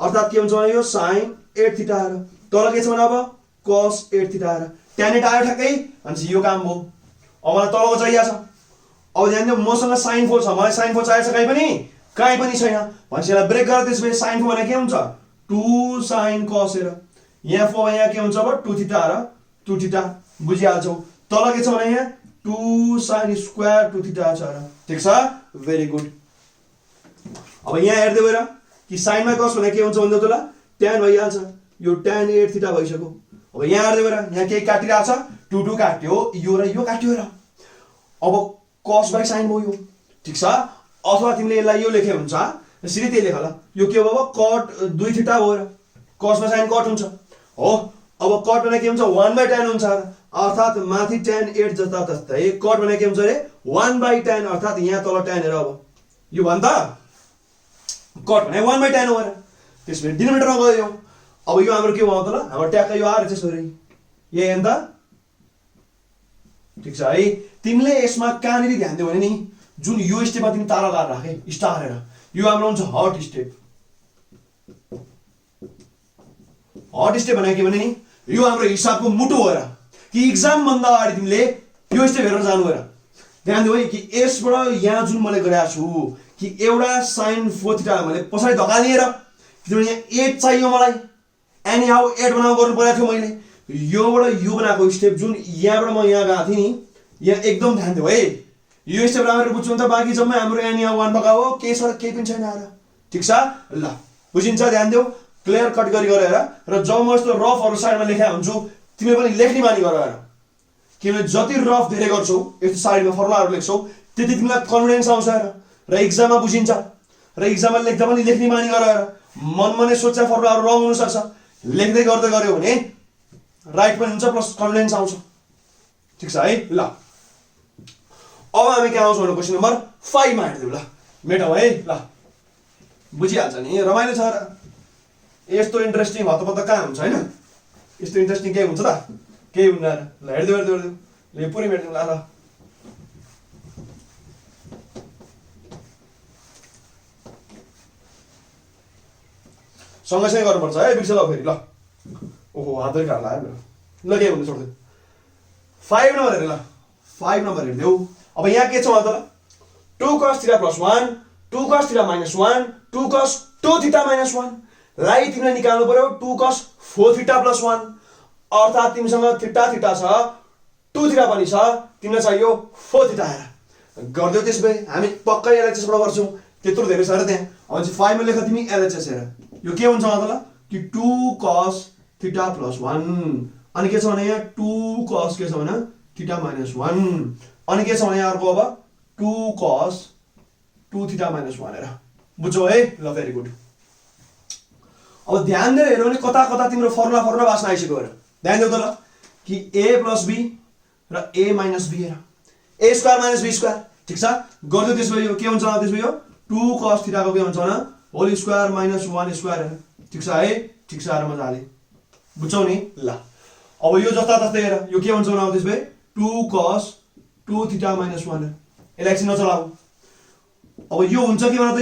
अर्थात के हुन्छ भने यो sin 8 थीटा तल के छ भने अब cos 8 थीटा tan 8 आयो ठ्याक्कै अनि यो काम भयो अब मलाई तलको चाहिएको छ अब ध्यान दिनु मसँग sin 4 छ मलाई sin 4 चाहिएको छ कहीँ पनि छैन भनेपछि यसलाई ब्रेक गरेर त्यसपछि sin 4 भने के हुन्छ 2 sin cos हेर यहाँ 4 यहाँ के हुन्छ अब 2 थीटा र 2 थीटा बुझिहाल्छौ तल के छ भने यहाँ 2 sin स्क्वायर 2 थीटा छ र ठीक छ भेरी गुड अब यहाँ हेर्दै गएर कि sin मा cos भने के हुन्छ भन्दा तल tan भइहाल्छ यो tan 8 थीटा भइसक्यो अब यहाँ हेर्दै गएर यहाँ के काटिरा छ 2 2 काट्यो यो र यो काट्यो र अब cos बाइ sin भयो ठीक छ अथवा तिमीले यसलाई यो लेखे हुन्छ सिधै त्यही लेख ल यो के भयो अब cot 2 थीटा भयो र cos मा sin cot हुन्छ हो अब cot भने के हुन्छ 1/tan हुन्छ अर्थात माथि tan 8 जस्ता तस्तै cot भने के हुन्छ रे 1/tan अर्थात यहाँ तल tan हेर अब यो भन्दा cot भने 1/tan हो र त्यसपछि डिनोमिनेटरमा गयो अब यो हाम्रो के भयो त ल हाम्रो ट्याक्क यो आरएचएस हो रे यही हो नि त ठीक छ है तिमीले यसमा कहाँनिर ध्यान दियौ भने नि जुन यो स्टेपमा तिमी तारा लाएर राखे स्टार हेर यो हाम्रो हुन्छ हट स्टेप हट स्टेप भने के भने नि यो हाम्रो हिसाबको मुटु हो र कि एक्जाम भन्दा अगाडि तिमीले यो स्टेप हेरेर जानु हेर ध्यान दियौ है कि यसबाट यहाँ जुन मैले गरेको छु कि एउटा sin 4 थीटा मैले पछाडी धकालिएर किनभने यहाँ 8 चाहियो मलाई एनी हाउ 8 बनाउ गर्नु परेको थियो मैले योबाट यो बनाएको स्टेप जुन यहाँबाट म यहाँ गएको थिएँ नि यहाँ एकदम ध्यान दियौ है यो स्टेप राम्ररी बुझ्नु त बाँकी जम्मै हाम्रो एनी हाउ 1 बका हो के छ केही पनि छैन र ठीक छ ल बुझिन्छ ध्यान दियौ क्लियर कट गरी गरेर र जब म यस्तो रफहरु साइडमा लेखेका हुन्छु तिमीले पनि लेख्ने बानी गर हेर किनभने जति रफ धेरै गर्छौ यस्तो साइडमा फर्मुलाहरु लेख्छौ त्यति तिमीलाई कन्फिडेन्स आउँछ र एक्जाममा बुझिन्छ र एक्जाममा लेख्दा पनि लेख्ने बानी गर हेर मनमा नै सोचेका फर्मुलाहरु रङ हुन सक्छ लेख्दै गर्दै गर्यो भने राइट पनि हुन्छ प्लस कन्फिडेन्स आउँछ ठीक छ है ल अब हामी के आउँछौँ भने क्वेशन नम्बर 5 मा हेर्दै ल मेटाउ है ल बुझिहाल्छ नि रमाइलो छ र यस्तो इन्ट्रेस्टिङ हतपत कहाँ हुन्छ हैन यस्तो इन्ट्रेस्टिङ के हुन्छ त केही हुन्न ल हेर्दै ले पुरै मेट्दिउँ ल सँगसँगै गर्नुपर्छ है बिर्स ल फेरि ल ओहो हातै काट्ला है मेरो ल के भन्नु छोड्दै 5 नम्बर हेर ल 5 नम्बर हेर्देऊ अब यहाँ के छ त ल 2 cos θ + 1 2 cos θ - 1 2 cos 2 θ - 1 लाई तिमीले निकाल्नु पर्यो 2 cos 4 θ + 1 अर्थात् तिमीसँग थीटा थीटा छ 2 θ पनि छ तिमीलाई चाहियो 4 θ हेर गर्दियौ त्यसबे हामी पक्कै एलएचएस बाट गर्छौं त्यत्रो धेरै छ र त्यहाँ अब चाहिँ 5 मा लेख तिमी एलएचएस हेर यो के हुन्छ त ल कि 2 cos θ + 1 अनि के छ भने यहाँ 2 cos के छ भने θ - 1 अनि के छ भने यहाँ अर्को अब 2 cos 2 θ - 1 हेर बुझ्यौ है ल भेरी गुड अब ध्यान दिएर हेर्नु भने कता कता तिम्रो फर्मुला बास्न आइसक्यो हेर ध्यान देऊ त ल कि a + b र a - b हेर a² - b² ठीक छ गर्दै त्यसो भए यो के हुन्छ त्यसो भए यो 2 cos θ को के हुन्छ भने होल स्क्वायर - 1 स्क्वायर हेर ठीक छ है ठीक छ हेर मजाले बुझ्यौ नि ल अब यो जस्ता तस्तै हेर यो के हुन्छ भने त्यसो भए 2 cos 2 θ - 1 यसलाई एकछिन नचलाऊ अब यो हुन्छ के भन त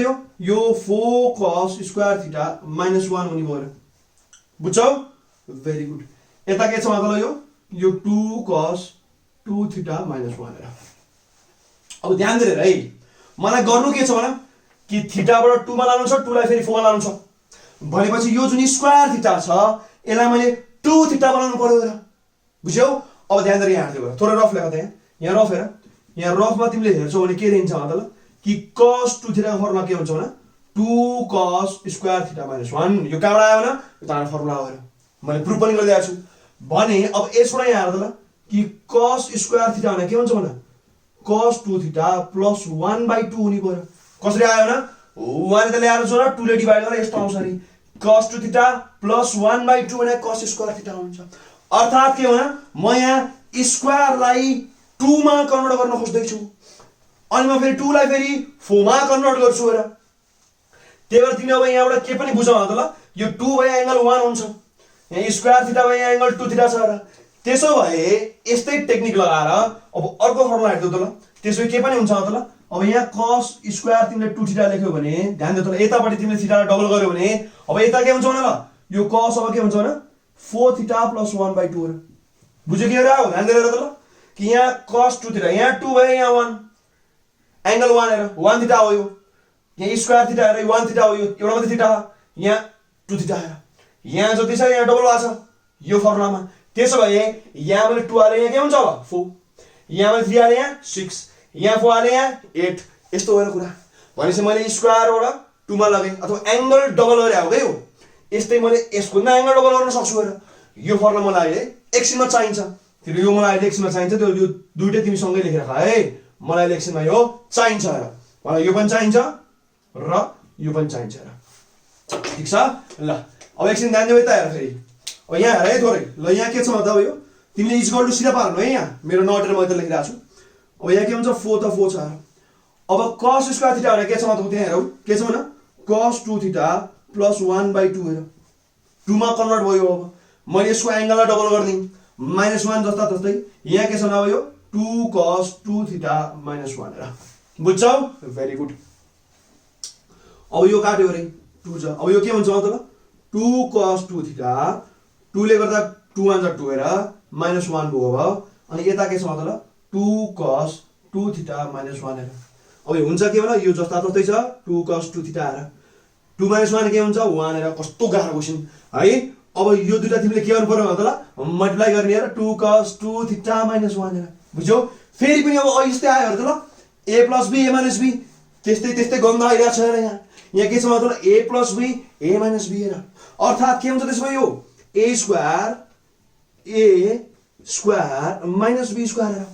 यो 4 cos स्क्वायर θ - 1 हुने भयो बुझ्यौ भेरी गुड यता के छ मतलब यो 2 cos 2 θ - 1 हेर अब ध्यान दिएर है मलाई गर्नु के छ भने कि थीटाबाट 2 मा लानु छ 2 लाई फेरि 4 मा लानु छ भनेपछि यो जुन स्क्वायर θ छ यसलाई मैले 2 θ बनाउनु पर्यो हेर बुझ्यौ अब ध्यान दिएर यहाँ हेर्दै थोरै रफ लेख त यहाँ रफ हेर यहाँ रफमा तिमीले हेर्छौ भने के रहन्छ मतलब कि cos 2 θ को फर्मुला के हुन्छ भने 2 cos स्क्वायर θ - 1 यो कहाँबाट आयो भने यो त फर्मुला हो हेर मैले प्रुफ पनि गरिदिएको छु भने अब यसबाट यहाँ हेर्दा ल कि cos स्क्वायर θ भने के हुन्छ भने cos 2 θ + 1/2 हुने पर्यो कसरी आयो भने 1 त ल्याएर जो र 2 ले डिवाइड गरेर यस्तो आउँछ नि cos 2 θ + 1/2 भने cos स्क्वायर θ हुन्छ अर्थात् के भने म यहाँ स्क्वायरलाई 2 मा कन्भर्ट गर्न खोज्दै छु अनि म फेरि 2 लाई फेरि 4 मा कन्भर्ट गर्छु हेर त्यही भएर तिमी अब यहाँबाट के पनि बुझौ त ल यो 2 भए एंगल 1 हुन्छ यहाँ स्क्वायर θ भए यहाँ एंगल 2 θ छ र त्यसो भए यस्तै टेक्निक लगाएर अब अर्को फर्मुला हेर्दै त ल त्यसो के पनि हुन्छ त ल अब यहाँ cos स्क्वायर तिमीले 2 θ लेख्यौ भने ध्यान दे त ल यतापटि तिमीले θ लाई डबल गर्यौ भने अब यता के हुन्छ भने ल यो cos अब के हुन्छ भने 4 θ + 1/2 हेर बुझ्यो के हेर ध्यान दिएर त ल कि यहाँ cos 2 θ यहाँ 2 भए यहाँ 1 एंगल 1 हेर 1 θ हो यो यहाँ स्क्वायर θ हेर 1 θ हो यो एउटा मात्रै θ यहाँ 2 θ हेर यहाँ जति छ यहाँ डबल भएको छ यो फर्मुलामा त्यसो भए यहाँ मैले 2 हाले यहाँ के हुन्छ अब 4 यहाँ मैले 3 हाले यहाँ 6 यहाँ 4 हाले यहाँ 8 यस्तो होइन कुरा भनेपछि मैले स्क्वायरबाट 2 मा लगे अथवा एंगल डबल गरे हो के हो यस्तै मैले यसको न एंगल डबल गर्न सक्छु हेर यो फर्मुला मलाई एकछिनमा चाहिन्छ फेरि यो मलाई एकछिनमा चाहिन्छ त्यो यो दुईटै तिमी सँगै लेखेर खा है मलाई एकछिनमा यो चाहिन्छ हेर मलाई यो पनि चाहिन्छ र यो पनि चाहिन्छ हेर ठीक छ ल अब एकछिन ध्यान दिऊ यता हेर फेरि अब यहाँ हेर है थोरै ल यहाँ के छ त अब यो तिमीले इक्वल टु सिधा पार्नु है यहाँ मेरो नोटेर म यता लेखिरहेको छु अब यहाँ के हुन्छ 4 त 4 छ अब cos स्क्वायर θ भने के छ त त्यहाँ हेरौ के छ भने cos 2 θ + 1/2 हेर 2 मा कन्भर्ट भयो अब मैले यसको एंगललाई डबल गर्दिन -1 जस्ता तस्तै यहाँ के छ अब यो 2 cos 2 θ - 1 हेर बुझ्छौ भेरी गुड अब यो काट्यो रे 2 छ अब यो के हुन्छ त ल 2 cos 2 θ 2 ले गर्दा 2 1 जा 2 हेर -1 भयो अब अनि यता के छ त ल 2 cos 2 θ - 1 हेर अब यो हुन्छ के भने यो जस्ता तस्तै छ 2 cos 2 θ हेर 2 - 1 के हुन्छ 1 हेर कस्तो गाह्रो क्वेशन है अब यो दुईटा तिमीले के गर्नु पर्यो त ल मल्टिप्लाई गर्ने हेर 2 cos 2 θ - 1 हेर बुझ्यौ फेरि पनि अब यस्तै आयो हेर त ल a + b a - b त्यस्तै गन्ध आइरा छ हेर यहाँ के छ मतलब a + b a - b हेर अर्थात् के हुन्छ त्यसमा यो a² - b² हेर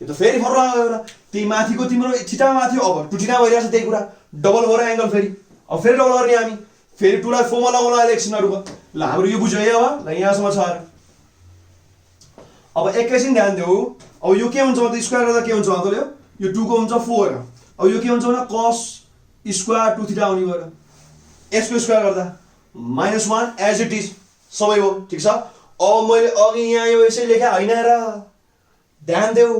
यो त फेरि फर्मुला हो एउटा त्यही माथिको तिम्रो थीटा माथि अब 2 θ भइरा छ त्यही कुरा डबल गरे एंगल फेरि अब फेरि डबल गर्ने हामी फेरि 2 लाई 4 मा लगाउन आले एकछिनहरु ल हाम्रो यो बुझ्यो है अब ल यहाँसम्म छ अब एकैछिन ध्यान देऊ अब यो के हुन्छ त स्क्वायर गर्दा के हुन्छ त यो 2 को हुन्छ 4 अब यो के हुन्छ भने cos स्क्वायर 2 θ हुने भयो यसको स्क्वायर गर्दा -1 एज इट इज सबै हो ठीक छ अब मैले अघि यहाँ यो यसै लेखे हैन र ध्यान देऊ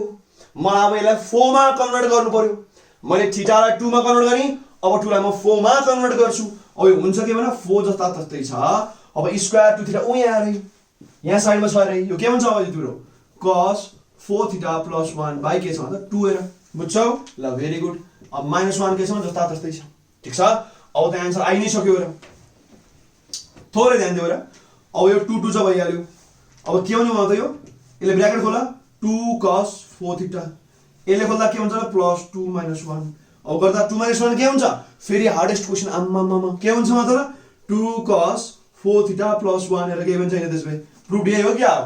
म अब यसलाई 4 मा कन्भर्ट गर्नु पर्यो मैले थीटा लाई 2 मा कन्भर्ट गरि अब 2 लाई म 4 मा कन्भर्ट गर्छु। अब यो हुन्छ के भने 4 जस्ता तस्तै छ। अब स्क्वायर 2 थीटा उ यहाँ रे, यहाँ साइडमा छ रे, यो के हुन्छ अब यो तिम्रो cos 4 थीटा प्लस 1 बाइ के छ भन्दा 2 हेर, बुझ्छौ ल, भेरी गुड। अब -1 के छ जस्ता तस्तै छ, ठीक छ। अब त आन्सर आइ नै सक्यो र, थोरै ध्यान दियो र। अब यो 2 2 चाहिँ भइहाल्यो। अब के हुने भयो त यो, यसले ब्र्याकेट खोला 2 cos 4 थीटा, यसले खोल्दा के हुन्छ र प्लस 2 -1। अब गर्दा 2 -1 के हुन्छ, फेरि हार्डेस्ट क्वेशन आम्मामा के हुन्छ मतलब 2 cos 4 थीटा प्लस 1 हेर के भन्छ हैन, त्यसमै प्रुफ यही हो क्या हो,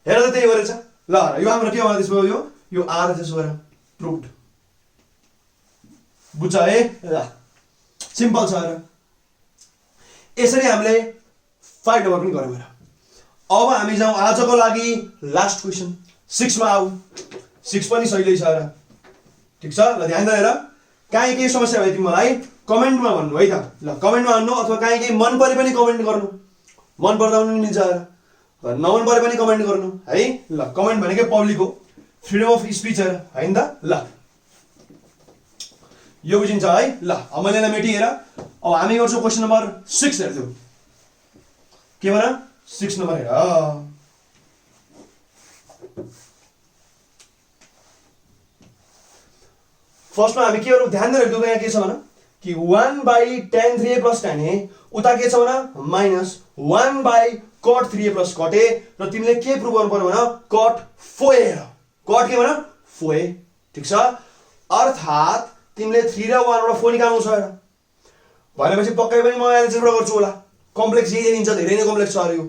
हेर त त्यही हो रहेछ। ल यो हाम्रो के हो त्यसमा, यो आर त्यसो गरेर प्रुफड, बुझ्छ है ल, सिम्पल छ र। यसरी हामीले 5 नम्बर पनि गर्यौं। अब हामी जाउँ आजको लागि लास्ट क्वेशन 6 मा आऊ। 6 पनि सही छ र, ठीक छ। ल ध्यान दिएर काहीँ केही समस्या भए तिमीलाई कमेन्टमा भन्नु है त, ल कमेन्टमा भन्नु, अथवा काहीँ केही मन परे पनि कमेन्ट गर्नु, मन पर्दा पनि मिल्छ र, नमन परे पनि कमेन्ट गर्नु है। ल कमेन्ट भनेकै पब्लिक हो, फ्रिडम अफ स्पिच हैन त। ल यो बुझिन्छ है। ल अब मैले यसलाई मेटिएर अब हामी गर्छौँ क्वेशन नम्बर 6 हेर्छौँ के भन, 6 नम्बर हेर। फर्स्टमा हामी के गरौँ, ध्यान दिएर हेर्नु, यहाँ के छ भन कि 1/tan 3a + tan a, उता के छ भन -1 cot 3a + cot a, र तिमीले के प्रुभ गर्नु पर्यो भन cot 4a, cot के भन 4a, ठीक छ। अर्थात् तिमीले 3 र 1 बाट 4 निकाल्नु छ भनेपछि पक्कै पनि म एल्जेब्रा गर्छु होला। कम्प्लेक्स यही दिन्छ, धेरै नै कम्प्लेक्स छ अरे यो,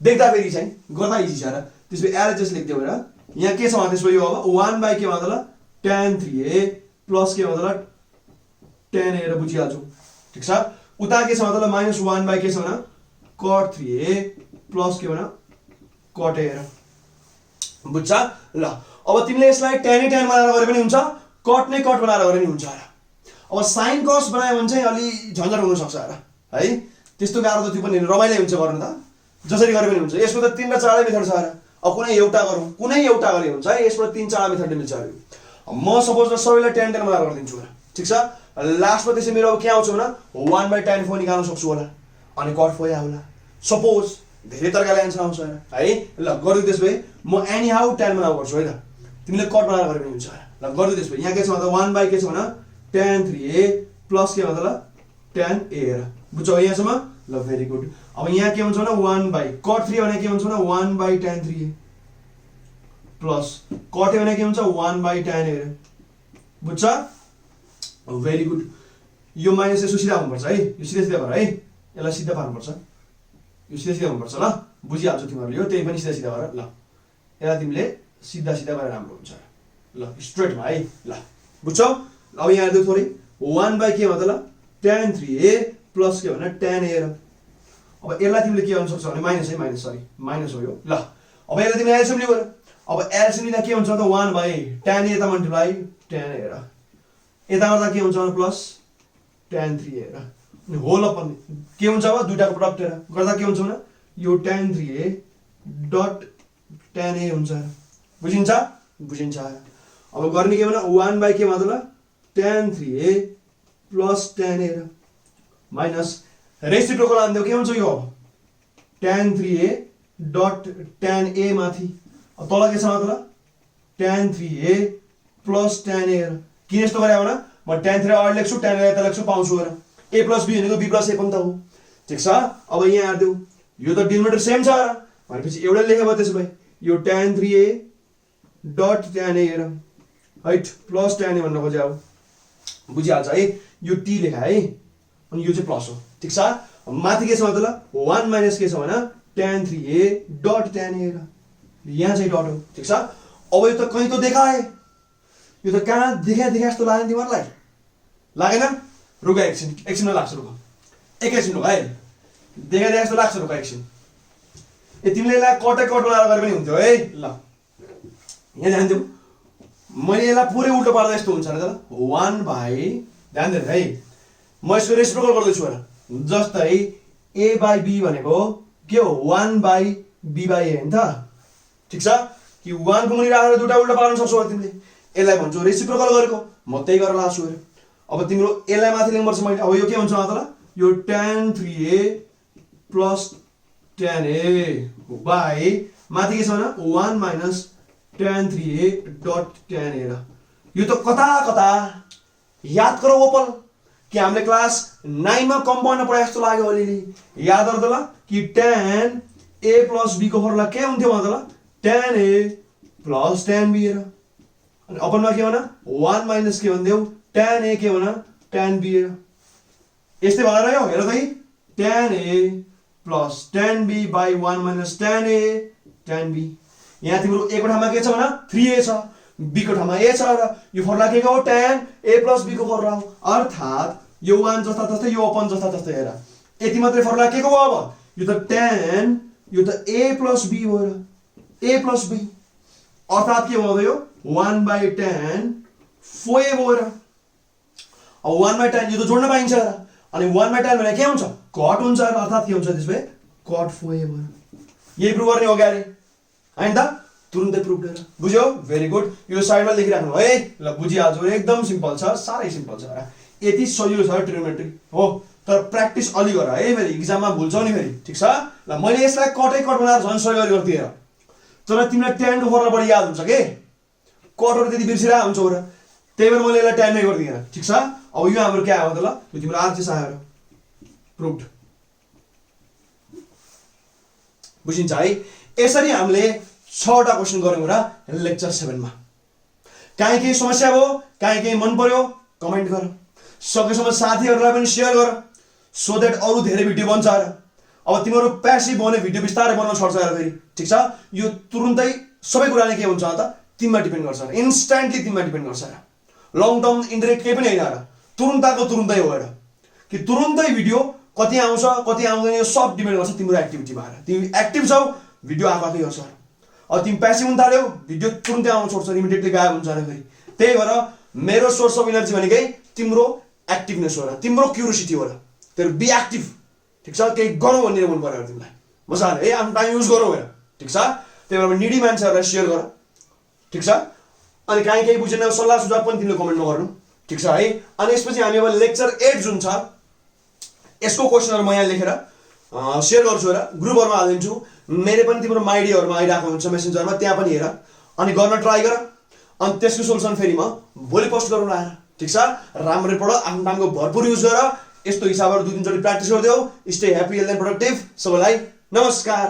देख्दा फेरि चाहिँ गर्दा इजी छ र। त्यसपछि एलएचएस लेख्दियो भने यहाँ के छ भने त्यसपछि यो अब 1 के मतलब tan 3a प्लस के मतलब tan a र बुझिहाल्छौ, ठीक छ। उता के छ मतलब -1 के छ भने cot 3a प्लस के भने cot a र, बुझ्छ ल। अब तिमीले यसलाई tan a tan बनाएर गरे पनि हुन्छ, cot नै cot बनाएर गरे पनि हुन्छ र। अब sin cos बनायो भने चाहिँ अलि झन्झट हुन सक्छ र है, त्यस्तो गाह्रो त त्यो पनि रमाइलो हुन्छ गर्न त, जसरी गरे पनि हुन्छ। यसको त 3 र 4 मेथड छ र, अब कुनै एउटा गरौँ, कुनै एउटा गरे हुन्छ है, यसबाट 3 4 मेथडले मिल्छ अरे। म सपोज सबैलाई tan tan बनाएर गरिदिन्छु होला, ठीक छ। लास्टमा त्यसै मेरो अब के आउँछ भने 1/tan 4 निकाल्न सक्छु होला, अनि cot 4 आउला सपोज, धेरै तरिकाले आन्सर आउँछ है। ल गरिदिउ त्यसै म एनी हाउ tan बनाउ गर्छु है त, तिमीले cot बनाएर गरे पनि हुन्छ। ल गरिदिउ त्यसै यहाँ के छ भन्दा 1 के छ भने tan 3a प्लस के मतलब tan a र, बुझ्छौ यहाँसम्म। ल भेरी गुड। अब यहाँ के हुन्छ भने 1 cot 3 भने के हुन्छ भने 1/tan 3a plus cot a भने के हुन्छ 1/tan a र, बुझ्छ भेरी गुड। यो माइनस यसो सिधा हुनुपर्छ है, यो सिधा सिधा भएर है, यसलाई सिधा पार्नुपर्छ, यो सिधा सिधा हुनुपर्छ ल, बुझिहाल्छौ तिमीहरूले यो, त्यही पनि सिधा सिधा भएर। ल यसलाई तिमीले सिधा सिधा गरेर राम्रो हुन्छ ल, स्ट्रेटमा है ल, बुझ्छौ। अब यहाँ हेर्दै थोरै 1 के मतलब tan 3a प्लस के भने tan a र। अब यसलाई तिमीले के गर्न सक्छौ भने माइनस है, माइनस सरी माइनस हो यो ल। अब यसलाई तिमीले एलसिएम लियो, अब एलसिएम लिँदा के हुन्छ त 1/tan a त मल्टिप्लाई tan a र, यता गर्दा के हुन्छ भने प्लस tan 3a र, अनि होल अपन के हुन्छ अब दुईटाको प्रोडक्ट हेर गर्दा के हुन्छ भने यो tan 3a dot tan a हुन्छ, बुझिन्छ बुझिन्छ। अब गर्ने के भने 1 के मतलब tan 3a plus tan a र माइनस रेसिप्रोकल आन्देऊ के हुन्छ यो tan 3a dot tan a माथि, अब तल के छ मतलब tan 3a plus tan a र। किन यस्तो गरे भने म tan 3 अगाडि लेख्छु, tan a यता लेख्छु, पाउँछु र a प्लस b भनेको b प्लस a पनि त हो, ठीक छ। अब यहाँ हेर्देऊ यो त डिनोमिनेटर सेम छ र भनेपछि एउटै लेखे भयो, त्यसो भए यो tan 3a dot tan a र हैट प्लस tan a भन्न खोजे, अब बुझिहाल्छ है, यो t लेखा है, अनि यो चाहिँ प्लस हो, ठीक छ। माथि के छ मतलब 1 माइनस के छ भने tan 3a dot tan a र, यहाँ चाहिँ डट हो, ठीक छ। अब यो त कहीँ त देखाए, यो त कहाँ देखा जस्तो लाग्यो तिमीहरूलाई, लागेन? रुक एकछिनमा लाग्छ, रुक एकैछिन रुक है, देखा जस्तो लाग्छ, रुक एकछिन। ए तिमीले यसलाई कटै कट बनाएर गरे पनि हुन्थ्यो है। ल यहाँ ध्यान दिऊ, मैले यसलाई पुरै उल्टो पार्दा यस्तो हुन्छ र, 1 ध्यान दिनु है, म यसको रेसिप्रोकल गर्दैछु र, जस्तै a/b भनेको के हो 1/b/a हैन त, ठीक छ। कि 1 को मुनि राखेर दुटा उल्टा पार्न सक्छौ तिमीले, यसलाई भन्छौ रेसिप्रोकल गरेको, म त्यही गरेर लाछु। अब तिम्रो यसलाई माथि ल्याउनुपर्छ मैले। अब यो के हुन्छ मतलब यो tan 3a plus tan a by माथि के छ भने 1 minus tan 3a dot tan a। यो त कता कता याद गरौ ओपल कि हामीले क्लास 9 मा कम्पाउन्ड पढाए जस्तो लाग्यो अलिअलि। याद गर्दा ल कि tan a प्लस b को फर्मुला के हुन्थ्यो मतलब tan a plus tan b हेर। अनि अपनमा के भन 1 माइनस के भन्दियौ tan a के भन tan b हेर। यस्तै भएर रह्यो हेर त tan a plus tan b by 1 minus tan a tan b। यहाँ तिम्रो a को ठाउँमा के छ भन 3a छ, b को ठाउँमा a छ र यो फर्मुला के हो tan a प्लस b को फर्मुला हो। अर्थात यो 1 जस्ता जस्तै यो अपन जस्ता जस्तै हेर। यति मात्रै फर्मुला के को हो अब यो त tan यो त a प्लस b हो र a प्लस b। अर्थात के भयो यो 1 बाई tan 4a भयो र। अब 1 बाई tan यो त जोड्न पाइन्छ र। अनि 1 बाई tan भने के हुन्छ कट हुन्छ र। अर्थात के हुन्छ त्यसले कट 4a भयो। यही प्रुभ गर्ने हो ग्यारे हैन त तुरुन्तै प्रुभ गरेर बुझ्यौ। Very good. यो साइडमा लेखिराख्नु है ल। बुझिहाल्छु एकदम सिम्पल छ, साह्रै सिम्पल छ। यति सजिलो छ ट्रिगोनोमेट्री हो। तर प्र्याक्टिस अलि गर है फेरि एक्जाममा भुल्छौ नि फेरि ठीक छ ल। मैले यसलाई कटै कट बनाएर झन् सही गरी गर्दिए र। तर तिमीलाई tan को फर्मुला बढी याद हुन्छ के कटहरु त्यति बिर्सिरा हुन्छौ र। त्यही भएर मैले यसलाई tan मै गर्दिए ठीक छ। अब यो हाम्रो के आयो त ल यो तिम्रो आरएचएस आयो र प्रुभड। बुझिन्छ है। यसरी हामीले 6 वटा क्वेशन गर्यौं र लेक्चर 7 मा। काहीँ केही समस्या भयो, काहीँ केही मन पर्यो कमेन्ट गर। सकेसम्म साथीहरुलाई पनि शेयर गर सो दैट अरु धेरै भिडियो बन्छ र। अब तिम्रो प्यासिभ हुने भिडियो बिस्तारै बन्न छोड्छ र फेरि ठीक छ। यो तुरुन्तै सबै कुरा नै के हुन्छ त तिमीमा डिपेन्ड गर्छ र। इन्स्ट्यान्टली तिमीमा डिपेन्ड गर्छ र। लङ टर्म इन्डाइरेक्ट केही पनि हैन र। तुरुन्तको तुरुन्तै हो र। कि तुरुन्तै भिडियो कति आउँछ कति आउँदैन यो सब डिपेन्ड गर्छ तिम्रो एक्टिभिटीमा र। तिमी एक्टिभ छौ भिडियो आफै गर्छ। अब तिमी प्यासिभ हुन थाल्यौ भिडियो तुरुन्तै आउन छोड्छ, इमिडिएटली गायब हुन्छ र फेरि। त्यही भएर मेरो सोर्स अफ एनर्जी भनेकै तिम्रो एक्टिभनेस हो र, तिम्रो क्युरियोसिटी हो र। तेरो बी एक्टिभ ठीक छ। केही गरौ भन्ने मन पर्यो तिमीलाई मजाले है आफ्नो टाइम युज गरौ हेर ठीक छ। त्यही भएर निडी मान्छेहरुलाई शेयर गर ठीक छ। अनि काहीँ केही बुझेन सल्लाह सुझाव पनि तिमीले कमेन्टमा गर्नु ठीक छ है। अनि यसपछि हामी अब लेक्चर 8 जुन छ यसको क्वेशनहरु म यहाँ लेखेर शेयर गर्छु र ग्रुपहरुमा हालिदिन्छु। मेरो पनि तिम्रो माइडीहरुमा आइराको हुन्छ मेसेन्जरमा, त्यहाँ पनि हेर अनि गर्न ट्राई गर। अनि त्यसको सोलुसन फेरि म भोलि पोस्ट गरौँ आएर ठीक छ। राम्ररी पढ, आफ्नो टाइमको भरपुर युज गर। यस्तो हिसाबहरु 2-3 चोटी प्र्याक्टिस गर्दै हो। Stay happy healthy and productive. सबैलाई नमस्कार।